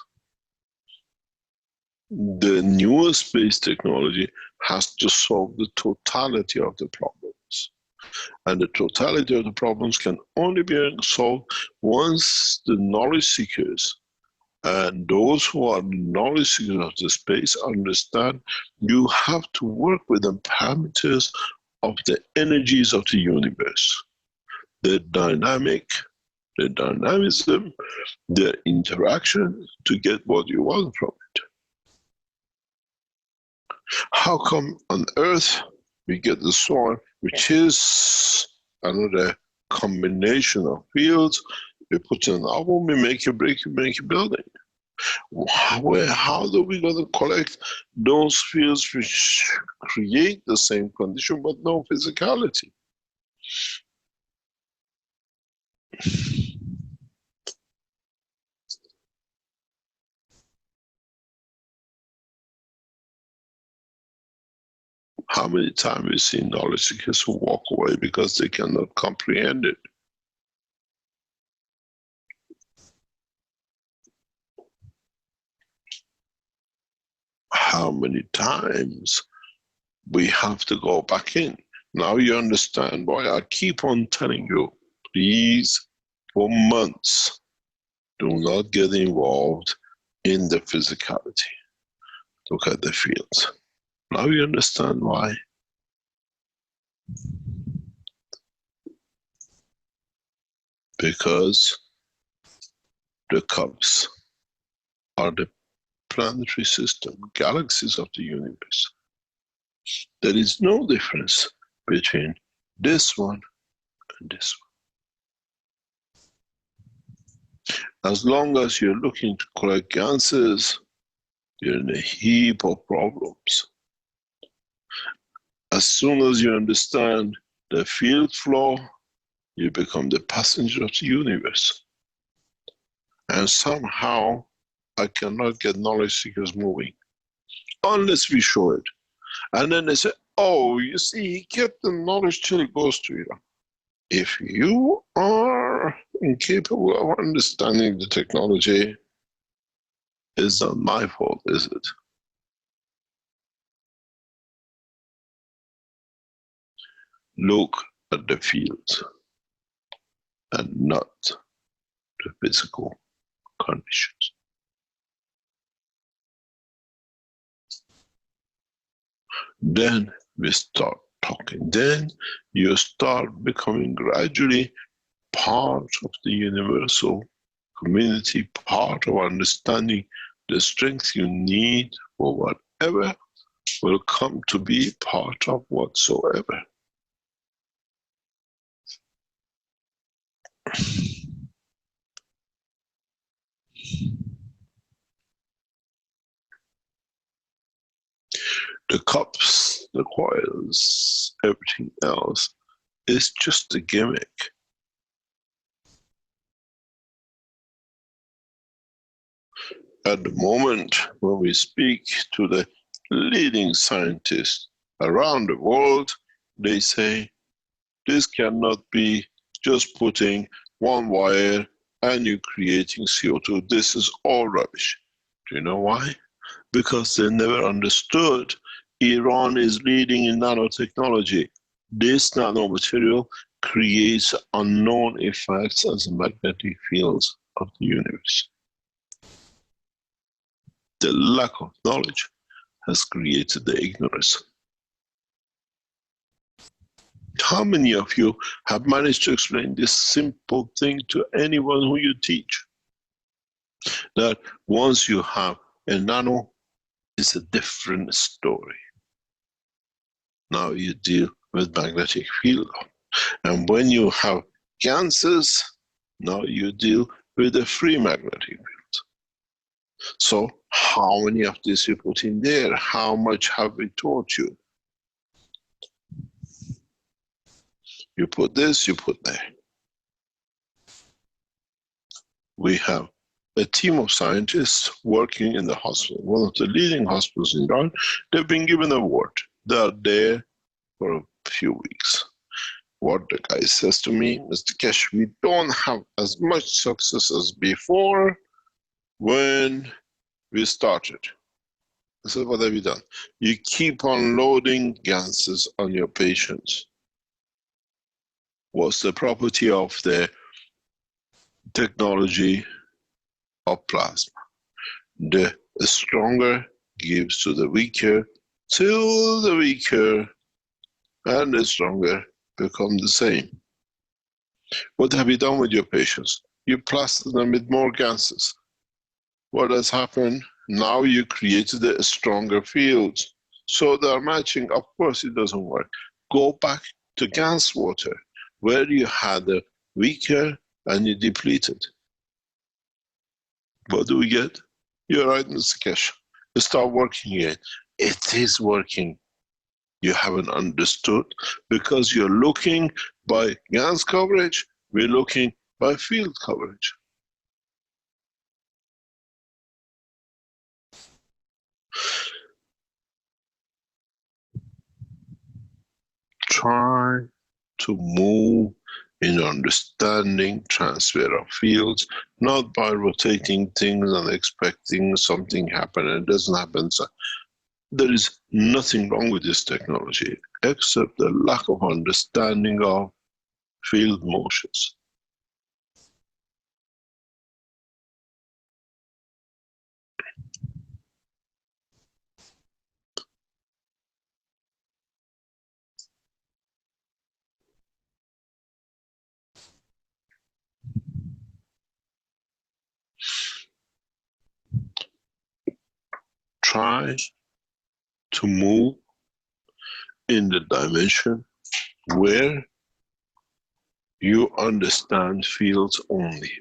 The newer space technology has to solve the totality of the problems. And the totality of the problems can only be solved once the knowledge seekers and those who are knowledge seekers of the space understand you have to work with the parameters of the energies of the universe. The dynamic, the dynamism, the interaction to get what you want from it. How come on Earth we get the soil, which is another combination of fields? We put in an album, we make a brick, we make a building. How do we going to collect those fields which create the same condition but no physicality? How many times we see knowledge seekers who walk away because they cannot comprehend it? How many times we have to go back in? Now you understand why I keep on telling you, please, for months, do not get involved in the physicality. Look at the fields. Now you understand why. Because the cups are the planetary system, galaxies of the universe. There is no difference between this one and this one. As long as you're looking to collect answers, you're in a heap of problems. As soon as you understand the field flow, you become the passenger of the universe. And somehow, I cannot get knowledge seekers moving unless we show it. And then they say, oh, you see, he kept the knowledge till it goes to you. If you are incapable of understanding the technology, it's not my fault, is it? Look at the fields and not the physical conditions. Then we start talking. Then you start becoming gradually part of the universal community, part of understanding the strength you need for whatever will come to be part of whatsoever. The cups, the coils, everything else is just a gimmick. At the moment when we speak to the leading scientists around the world, they say, this cannot be just putting one wire and you creating CO2. This is all rubbish. Do you know why? Because they never understood Iran is leading in nanotechnology. this nanomaterial creates unknown effects as magnetic fields of the universe. The lack of knowledge has created the ignorance. How many of you have managed to explain this simple thing to anyone who you teach? That once you have a nano, it's a different story. Now you deal with magnetic field. And when you have gases, now you deal with a free magnetic field. So how many of this you put in there? How much have we taught you? You put this, you put there. We have a team of scientists working in the hospital, one of the leading hospitals in Iran. They've been given an award. They're there for a few weeks. What the guy says to me, Mr. Keshe, we don't have as much success as before when we started. I said, what have you done? You keep on loading gases on your patients. What's the property of the technology of plasma? The stronger gives to the weaker, till the weaker and the stronger become the same. What have you done with your patients? You plaster them with more gases. What has happened? Now you created a stronger field. So they're matching. Of course it doesn't work. Go back to gas water, where you had a weaker and you depleted. What do we get? You're right, Mr. Keshe. Start working again. It is working. You haven't understood because you're looking by gas coverage, we're looking by field coverage. Try to move in understanding transfer of fields, not by rotating things and expecting something happen and it doesn't happen. So there is nothing wrong with this technology except the lack of understanding of field motions. Try to move in the dimension where you understand fields only.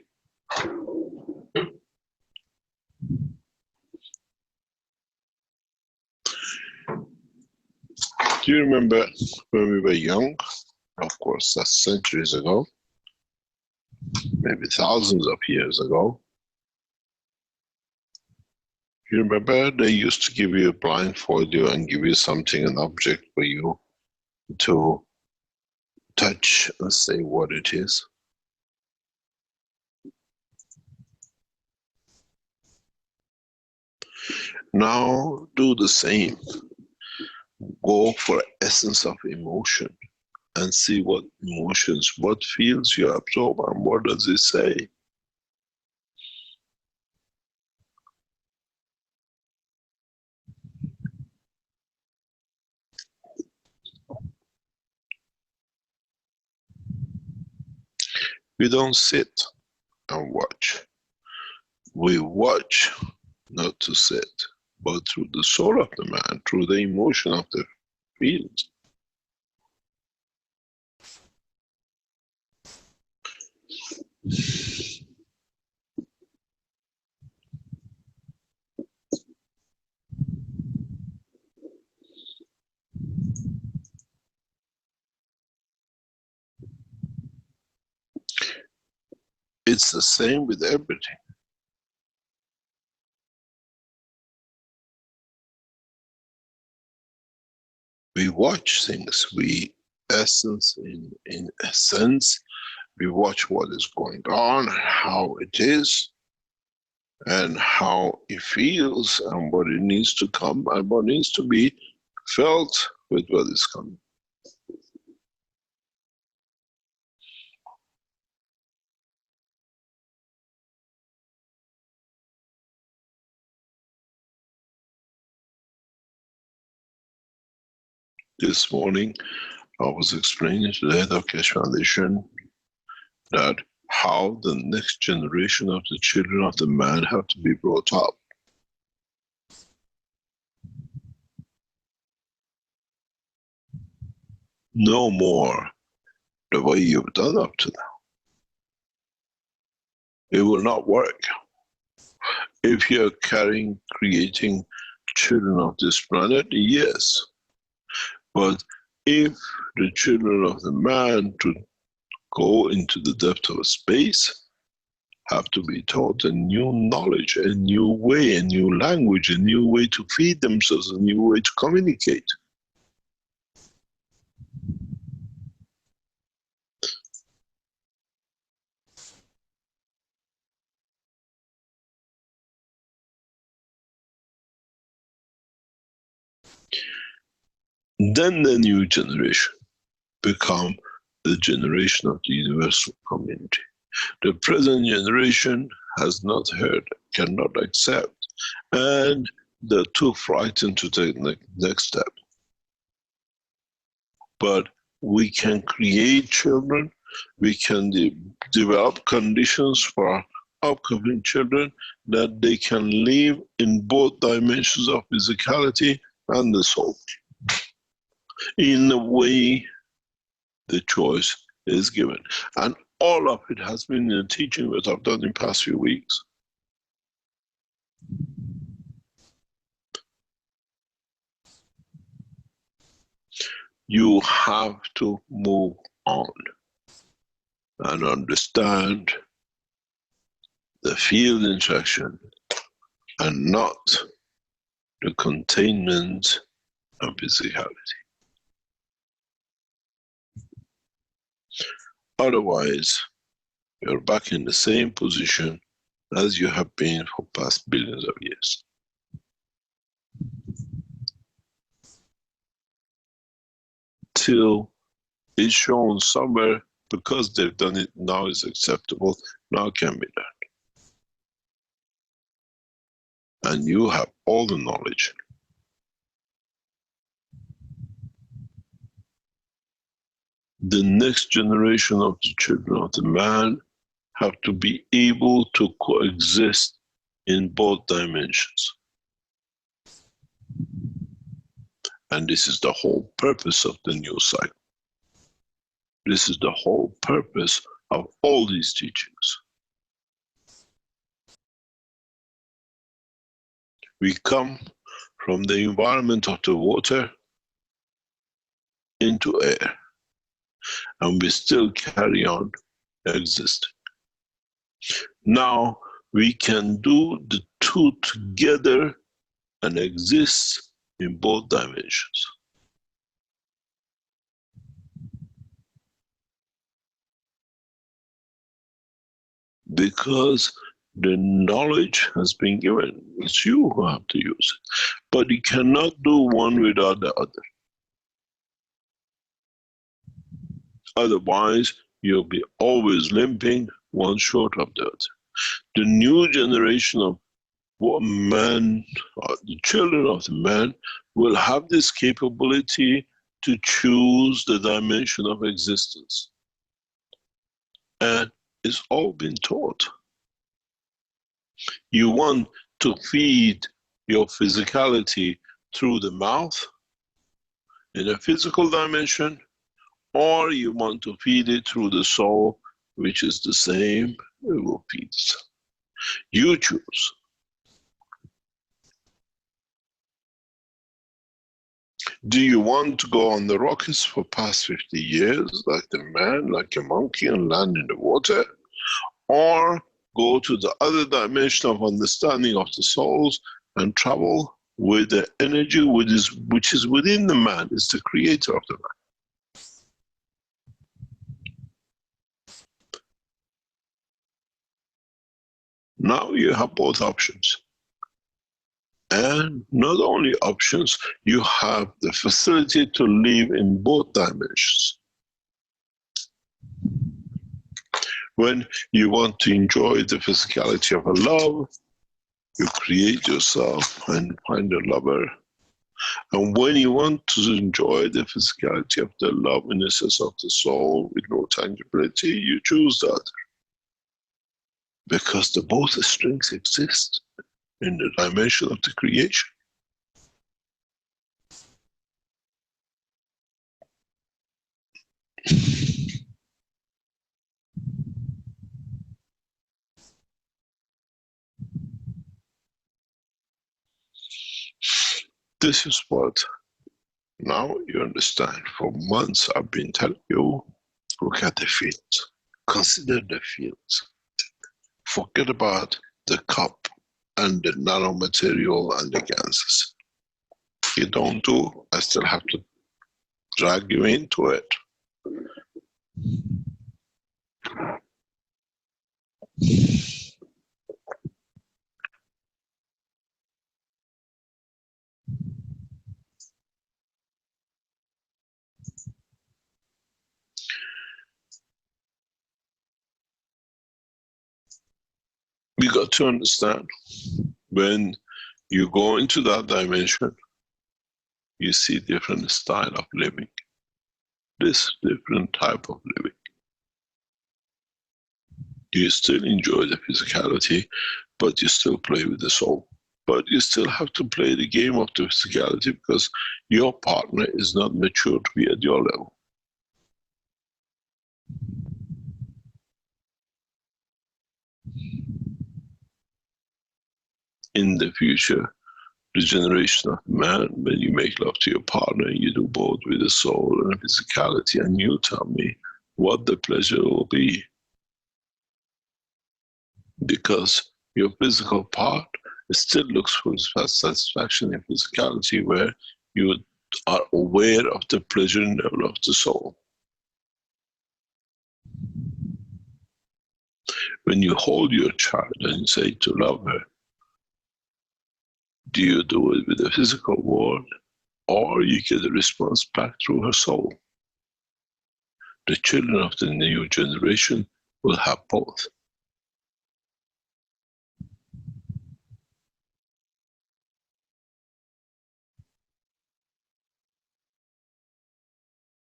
Do you remember when we were young? Of course, that's centuries ago, maybe thousands of years ago. You remember they used to give you a blindfold you and give you something, an object for you to touch and say what it is. Now do the same. Go for essence of emotion and see what emotions, what feels you absorb and what does it say. We don't sit and watch. We watch not to sit, but through the soul of the man, through the emotion of the field. It's the same with everything. We watch things, we essence in a sense, we watch what is going on, how it is, and how it feels, and what it needs to come, and what needs to be felt with what is coming. This morning, I was explaining to the head of Keshe Foundation that how the next generation of the children of the man have to be brought up. No more the way you've done up to now. It will not work. If you're creating children of this planet, yes. But if the children of the man to go into the depth of space have to be taught a new knowledge, a new way, a new language, a new way to feed themselves, a new way to communicate. Then the new generation become the generation of the universal community. The present generation has not heard, cannot accept, and they're too frightened to take the next step. But we can create children, we can develop conditions for our upcoming children that they can live in both dimensions of physicality and the soul. In a way, the choice is given. And all of it has been in the teaching that I've done in the past few weeks. You have to move on and understand the field interaction and not the containment of physicality. Otherwise, you're back in the same position as you have been for past billions of years. Till it's shown somewhere, because they've done it, now is acceptable, now can be done. And you have all the knowledge. The next generation of the children of the man have to be able to coexist in both dimensions. And this is the whole purpose of the new cycle. This is the whole purpose of all these teachings. We come from the environment of the water into air, and we still carry on existing. Now we can do the two together and exist in both dimensions. Because the knowledge has been given. It's you who have to use it. But you cannot do one without the other. Otherwise, you'll be always limping one short of the other. The new generation of man, or the children of the man, will have this capability to choose the dimension of existence. And it's all been taught. You want to feed your physicality through the mouth in a physical dimension, or you want to feed it through the soul, which is the same, it will feed itself. You choose. Do you want to go on the rockets for past 50 years, like the man, like a monkey, and land in the water? Or go to the other dimension of understanding of the souls and travel with the energy which is within the man, is the creator of the man. Now you have both options. And not only options, you have the facility to live in both dimensions. When you want to enjoy the physicality of a love, you create yourself and find a lover And when you want to enjoy the physicality of the love innocence of the soul with no tangibility, you choose that. Because the both strings exist in the dimension of the creation. This is what now you understand. For months I've been telling you, look at the fields. Consider the fields. Forget about the cup and the nanomaterial and the gases. If you don't do, I still have to drag you into it. We got to understand, when you go into that dimension, you see different style of living. This different type of living. You still enjoy the physicality, but you still play with the soul. But you still have to play the game of the physicality because your partner is not mature to be at your level. In the future, the generation of man, when you make love to your partner, you do both with the soul and the physicality, and you tell me what the pleasure will be. Because your physical part still looks for satisfaction in physicality, where you are aware of the pleasure level of the soul. When you hold your child and you say to love her, do you do it with the physical world, or you get a response back through her soul? The children of the new generation will have both.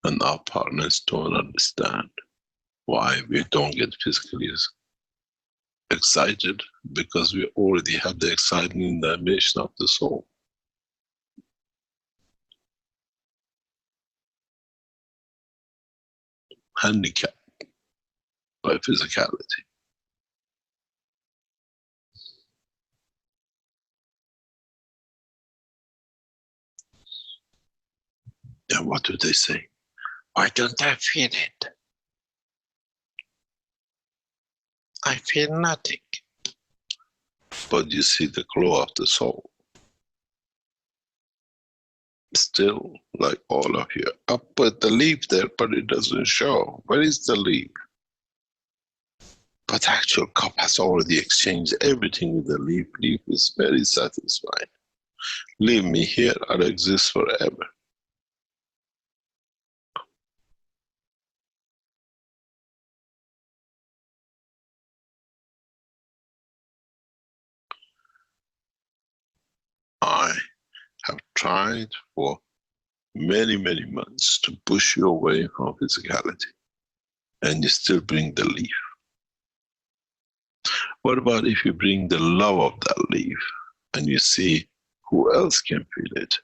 And our partners don't understand why we don't get physically excited, because we already have the exciting dimension of the soul. Handicapped by physicality. And what do they say? Why don't I feel it? I feel nothing. But you see the glow of the soul. Still, like all of you, I put the leaf there, but it doesn't show. Where is the leaf? But actual cup has already exchanged everything with the leaf. Leaf is very satisfied. Leave me here, I'll exist forever. I have tried for many, many months to push you away from physicality, and you still bring the leaf. What about if you bring the love of that leaf and you see who else can feel it?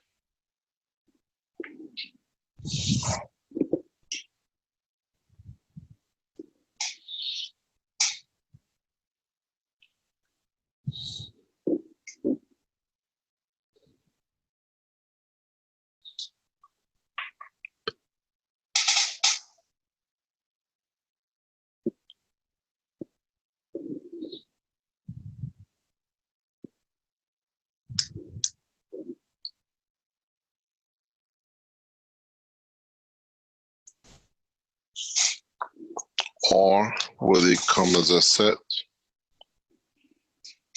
Or will it come as a set?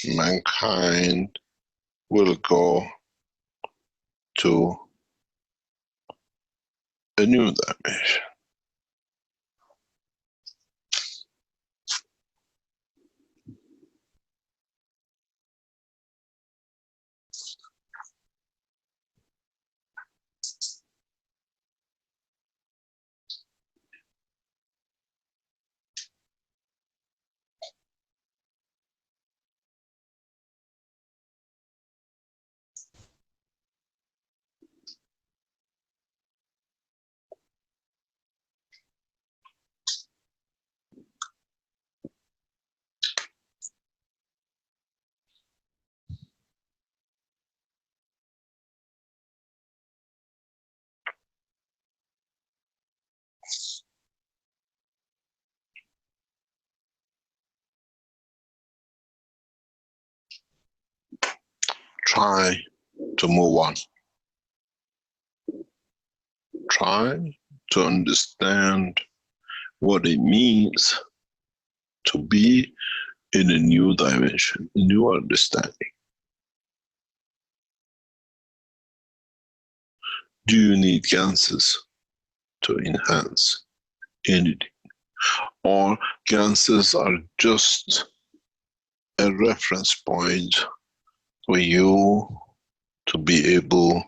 Mankind will go to a new dimension. try to move on. Try to understand what it means to be in a new dimension, a new understanding. Do you need ganses to enhance anything? Or ganses are just a reference point for you to be able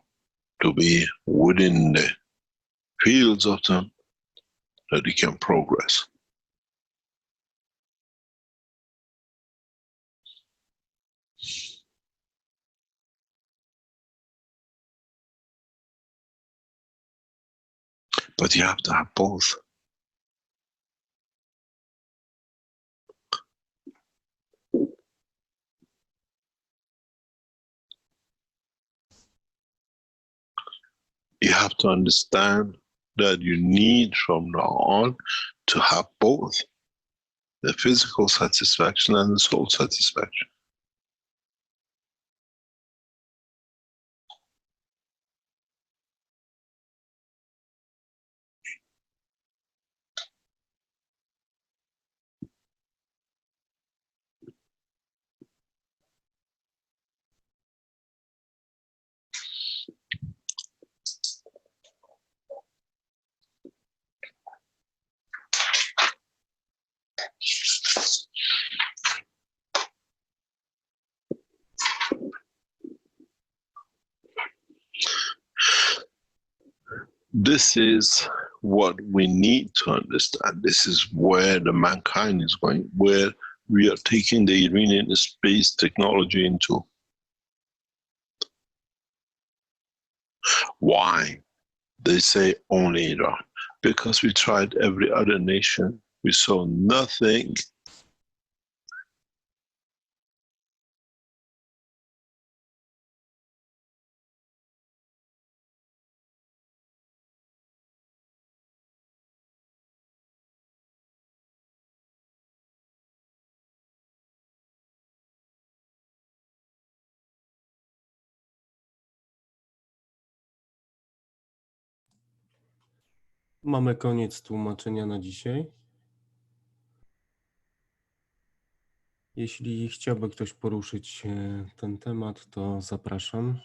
to be within the fields of them that you can progress. But you have to have both. You have to understand that you need from now on to have both the physical satisfaction and the soul satisfaction. This is what we need to understand. This is where the mankind is going, where we are taking the Iranian space technology into. Why? They say only Iran. Because we tried every other nation, we saw nothing. Mamy koniec tłumaczenia na dzisiaj. Jeśli chciałby ktoś poruszyć ten temat, to zapraszam.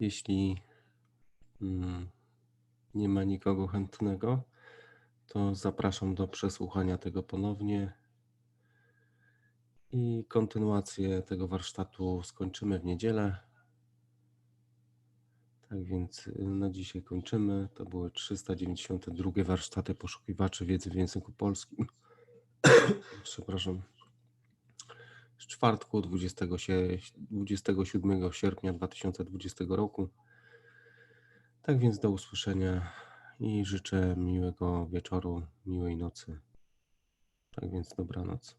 Jeśli nie ma nikogo chętnego, to zapraszam do przesłuchania tego ponownie i kontynuację tego warsztatu skończymy w niedzielę. Tak więc na dzisiaj kończymy. To były 392 warsztaty poszukiwaczy wiedzy w języku polskim. Przepraszam. Z czwartku 27 sierpnia 2020 roku. Tak więc do usłyszenia i życzę miłego wieczoru, miłej nocy. Tak więc dobranoc.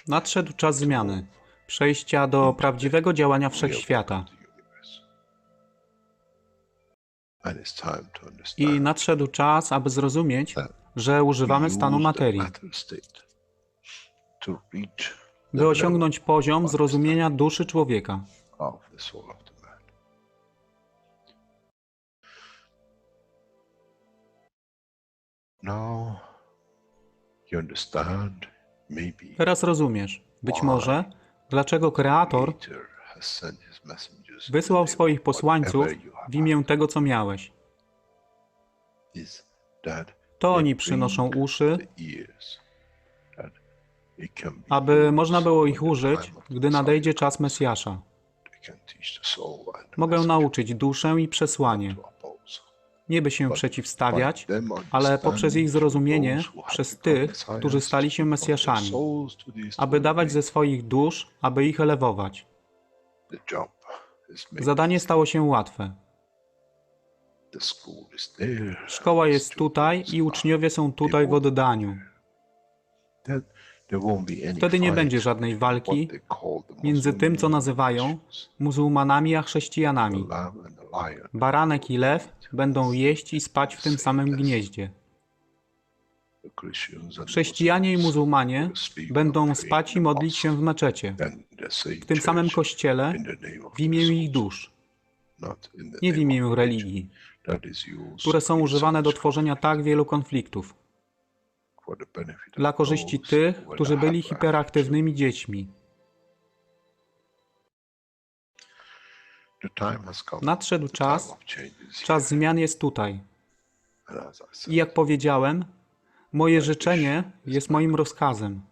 Nadszedł czas zmiany, przejścia do prawdziwego działania wszechświata. I nadszedł czas, aby zrozumieć, że używamy stanu materii, by osiągnąć poziom zrozumienia duszy człowieka. Teraz rozumiesz, być może, dlaczego Kreator wysłał swoich posłańców w imię tego, co miałeś. To oni przynoszą uszy, aby można było ich użyć, gdy nadejdzie czas Mesjasza. Mogę nauczyć duszę i przesłanie, nie by się przeciwstawiać, ale poprzez ich zrozumienie, przez tych, którzy stali się Mesjaszami, aby dawać ze swoich dusz, aby ich elewować. Zadanie stało się łatwe. Szkoła jest tutaj i uczniowie są tutaj w oddaniu. Wtedy nie będzie żadnej walki między tym, co nazywają muzułmanami, a chrześcijanami. Baranek i lew będą jeść i spać w tym samym gnieździe. Chrześcijanie i muzułmanie będą spać i modlić się w meczecie, w tym samym kościele, w imię ich dusz, nie w imię religii, które są używane do tworzenia tak wielu konfliktów, dla korzyści tych, którzy byli hiperaktywnymi dziećmi. Nadszedł czas, czas zmian jest tutaj. I jak powiedziałem, moje życzenie jest moim rozkazem.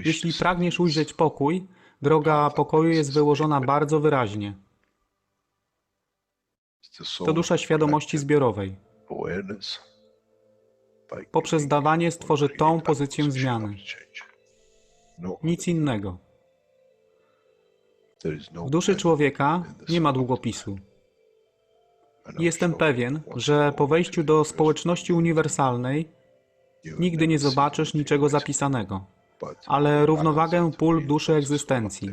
Jeśli pragniesz ujrzeć pokój, droga pokoju jest wyłożona bardzo wyraźnie. To dusza świadomości zbiorowej. Poprzez dawanie stworzy tą pozycję zmiany. Nic innego. W duszy człowieka nie ma długopisu. Jestem pewien, że po wejściu do społeczności uniwersalnej nigdy nie zobaczysz niczego zapisanego, ale równowagę pól duszy egzystencji.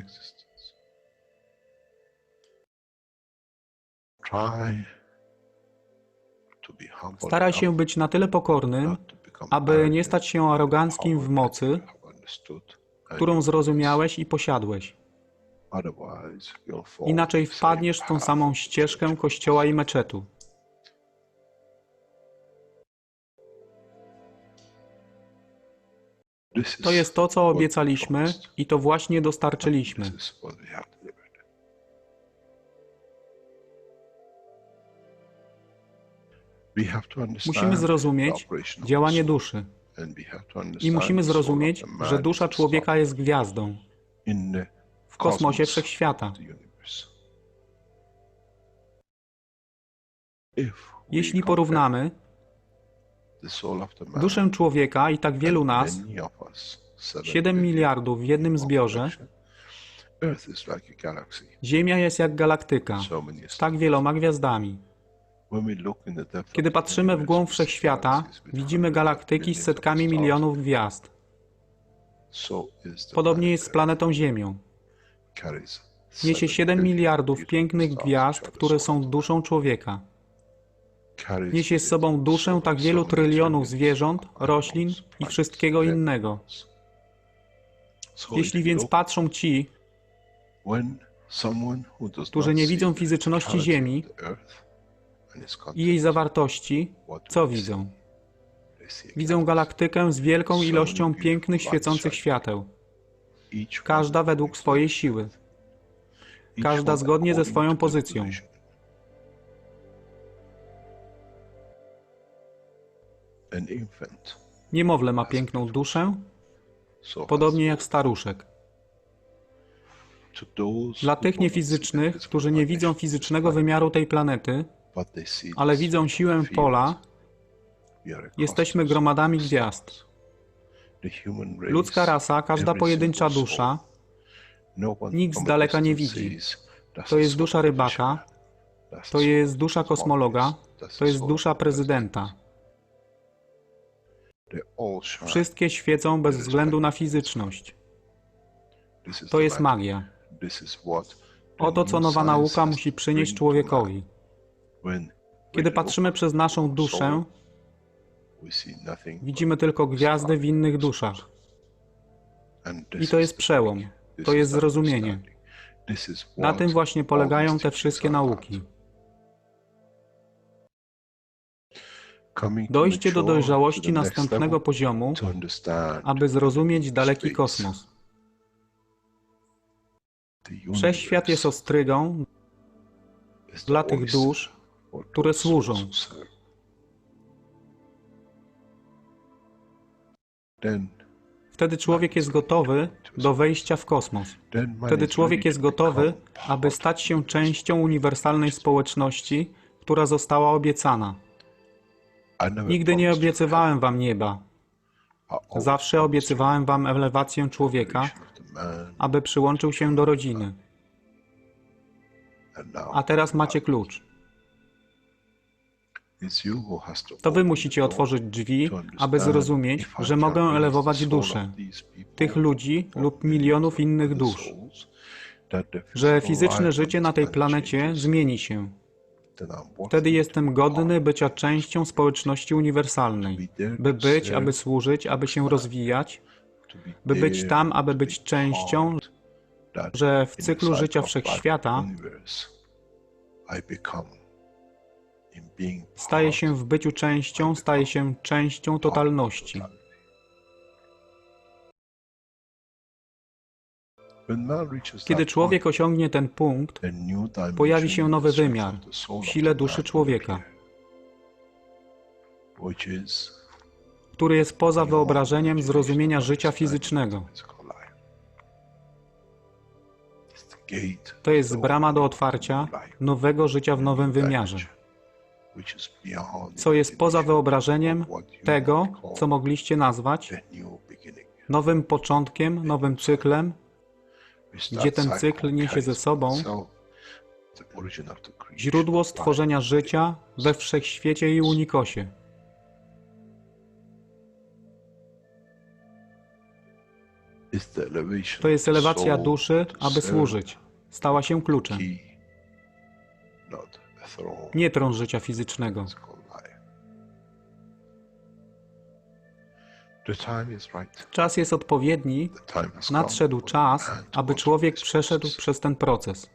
Staraj się być na tyle pokornym, aby nie stać się aroganckim w mocy, którą zrozumiałeś i posiadłeś. Inaczej wpadniesz w tą samą ścieżkę kościoła i meczetu. To jest to, co obiecaliśmy i to właśnie dostarczyliśmy. Musimy zrozumieć działanie duszy i musimy zrozumieć, że dusza człowieka jest gwiazdą w kosmosie wszechświata. Jeśli porównamy duszę człowieka i tak wielu nas, 7 miliardów w jednym zbiorze, Ziemia jest jak galaktyka z tak wieloma gwiazdami. Kiedy patrzymy w głąb wszechświata, widzimy galaktyki z setkami milionów gwiazd. Podobnie jest z planetą Ziemią. Niesie 7 miliardów pięknych gwiazd, które są duszą człowieka. Niesie z sobą duszę tak wielu trylionów zwierząt, roślin i wszystkiego innego. Jeśli więc patrzą ci, którzy nie widzą fizyczności Ziemi i jej zawartości, co widzą? Widzą galaktykę z wielką ilością pięknych, świecących świateł. Każda według swojej siły. Każda zgodnie ze swoją pozycją. Niemowlę ma piękną duszę, podobnie jak staruszek. Dla tych niefizycznych, którzy nie widzą fizycznego wymiaru tej planety, ale widzą siłę pola, jesteśmy gromadami gwiazd. Ludzka rasa, każda pojedyncza dusza, nikt z daleka nie widzi. To jest dusza rybaka, to jest dusza kosmologa, to jest dusza prezydenta. Wszystkie świecą bez względu na fizyczność. To jest magia. Oto co nowa nauka musi przynieść człowiekowi. Kiedy patrzymy przez naszą duszę, widzimy tylko gwiazdy w innych duszach. I to jest przełom, to jest zrozumienie. Na tym właśnie polegają te wszystkie nauki. Dojście do dojrzałości następnego poziomu, aby zrozumieć daleki kosmos. Wszechświat jest ostrygą dla tych dusz, które służą. Wtedy człowiek jest gotowy do wejścia w kosmos. Wtedy człowiek jest gotowy, aby stać się częścią uniwersalnej społeczności, która została obiecana. Nigdy nie obiecywałem wam nieba. Zawsze obiecywałem wam elewację człowieka, aby przyłączył się do rodziny. A teraz macie klucz. To wy musicie otworzyć drzwi, aby zrozumieć, że mogę elewować duszę tych ludzi lub milionów innych dusz, że fizyczne życie na tej planecie zmieni się. Wtedy jestem godny bycia częścią społeczności uniwersalnej, by być, aby służyć, aby się rozwijać, by być tam, aby być częścią, że w cyklu życia wszechświata staje się w byciu częścią, staje się częścią totalności. Kiedy człowiek osiągnie ten punkt, pojawi się nowy wymiar w sile duszy człowieka, który jest poza wyobrażeniem zrozumienia życia fizycznego. To jest brama do otwarcia nowego życia w nowym wymiarze, co jest poza wyobrażeniem tego, co mogliście nazwać nowym początkiem, nowym cyklem, gdzie ten cykl niesie ze sobą źródło stworzenia życia we wszechświecie i unikosie. To jest elewacja duszy, aby służyć. Stała się kluczem. Nie tron życia fizycznego. Czas jest odpowiedni, nadszedł czas, aby człowiek przeszedł przez ten proces.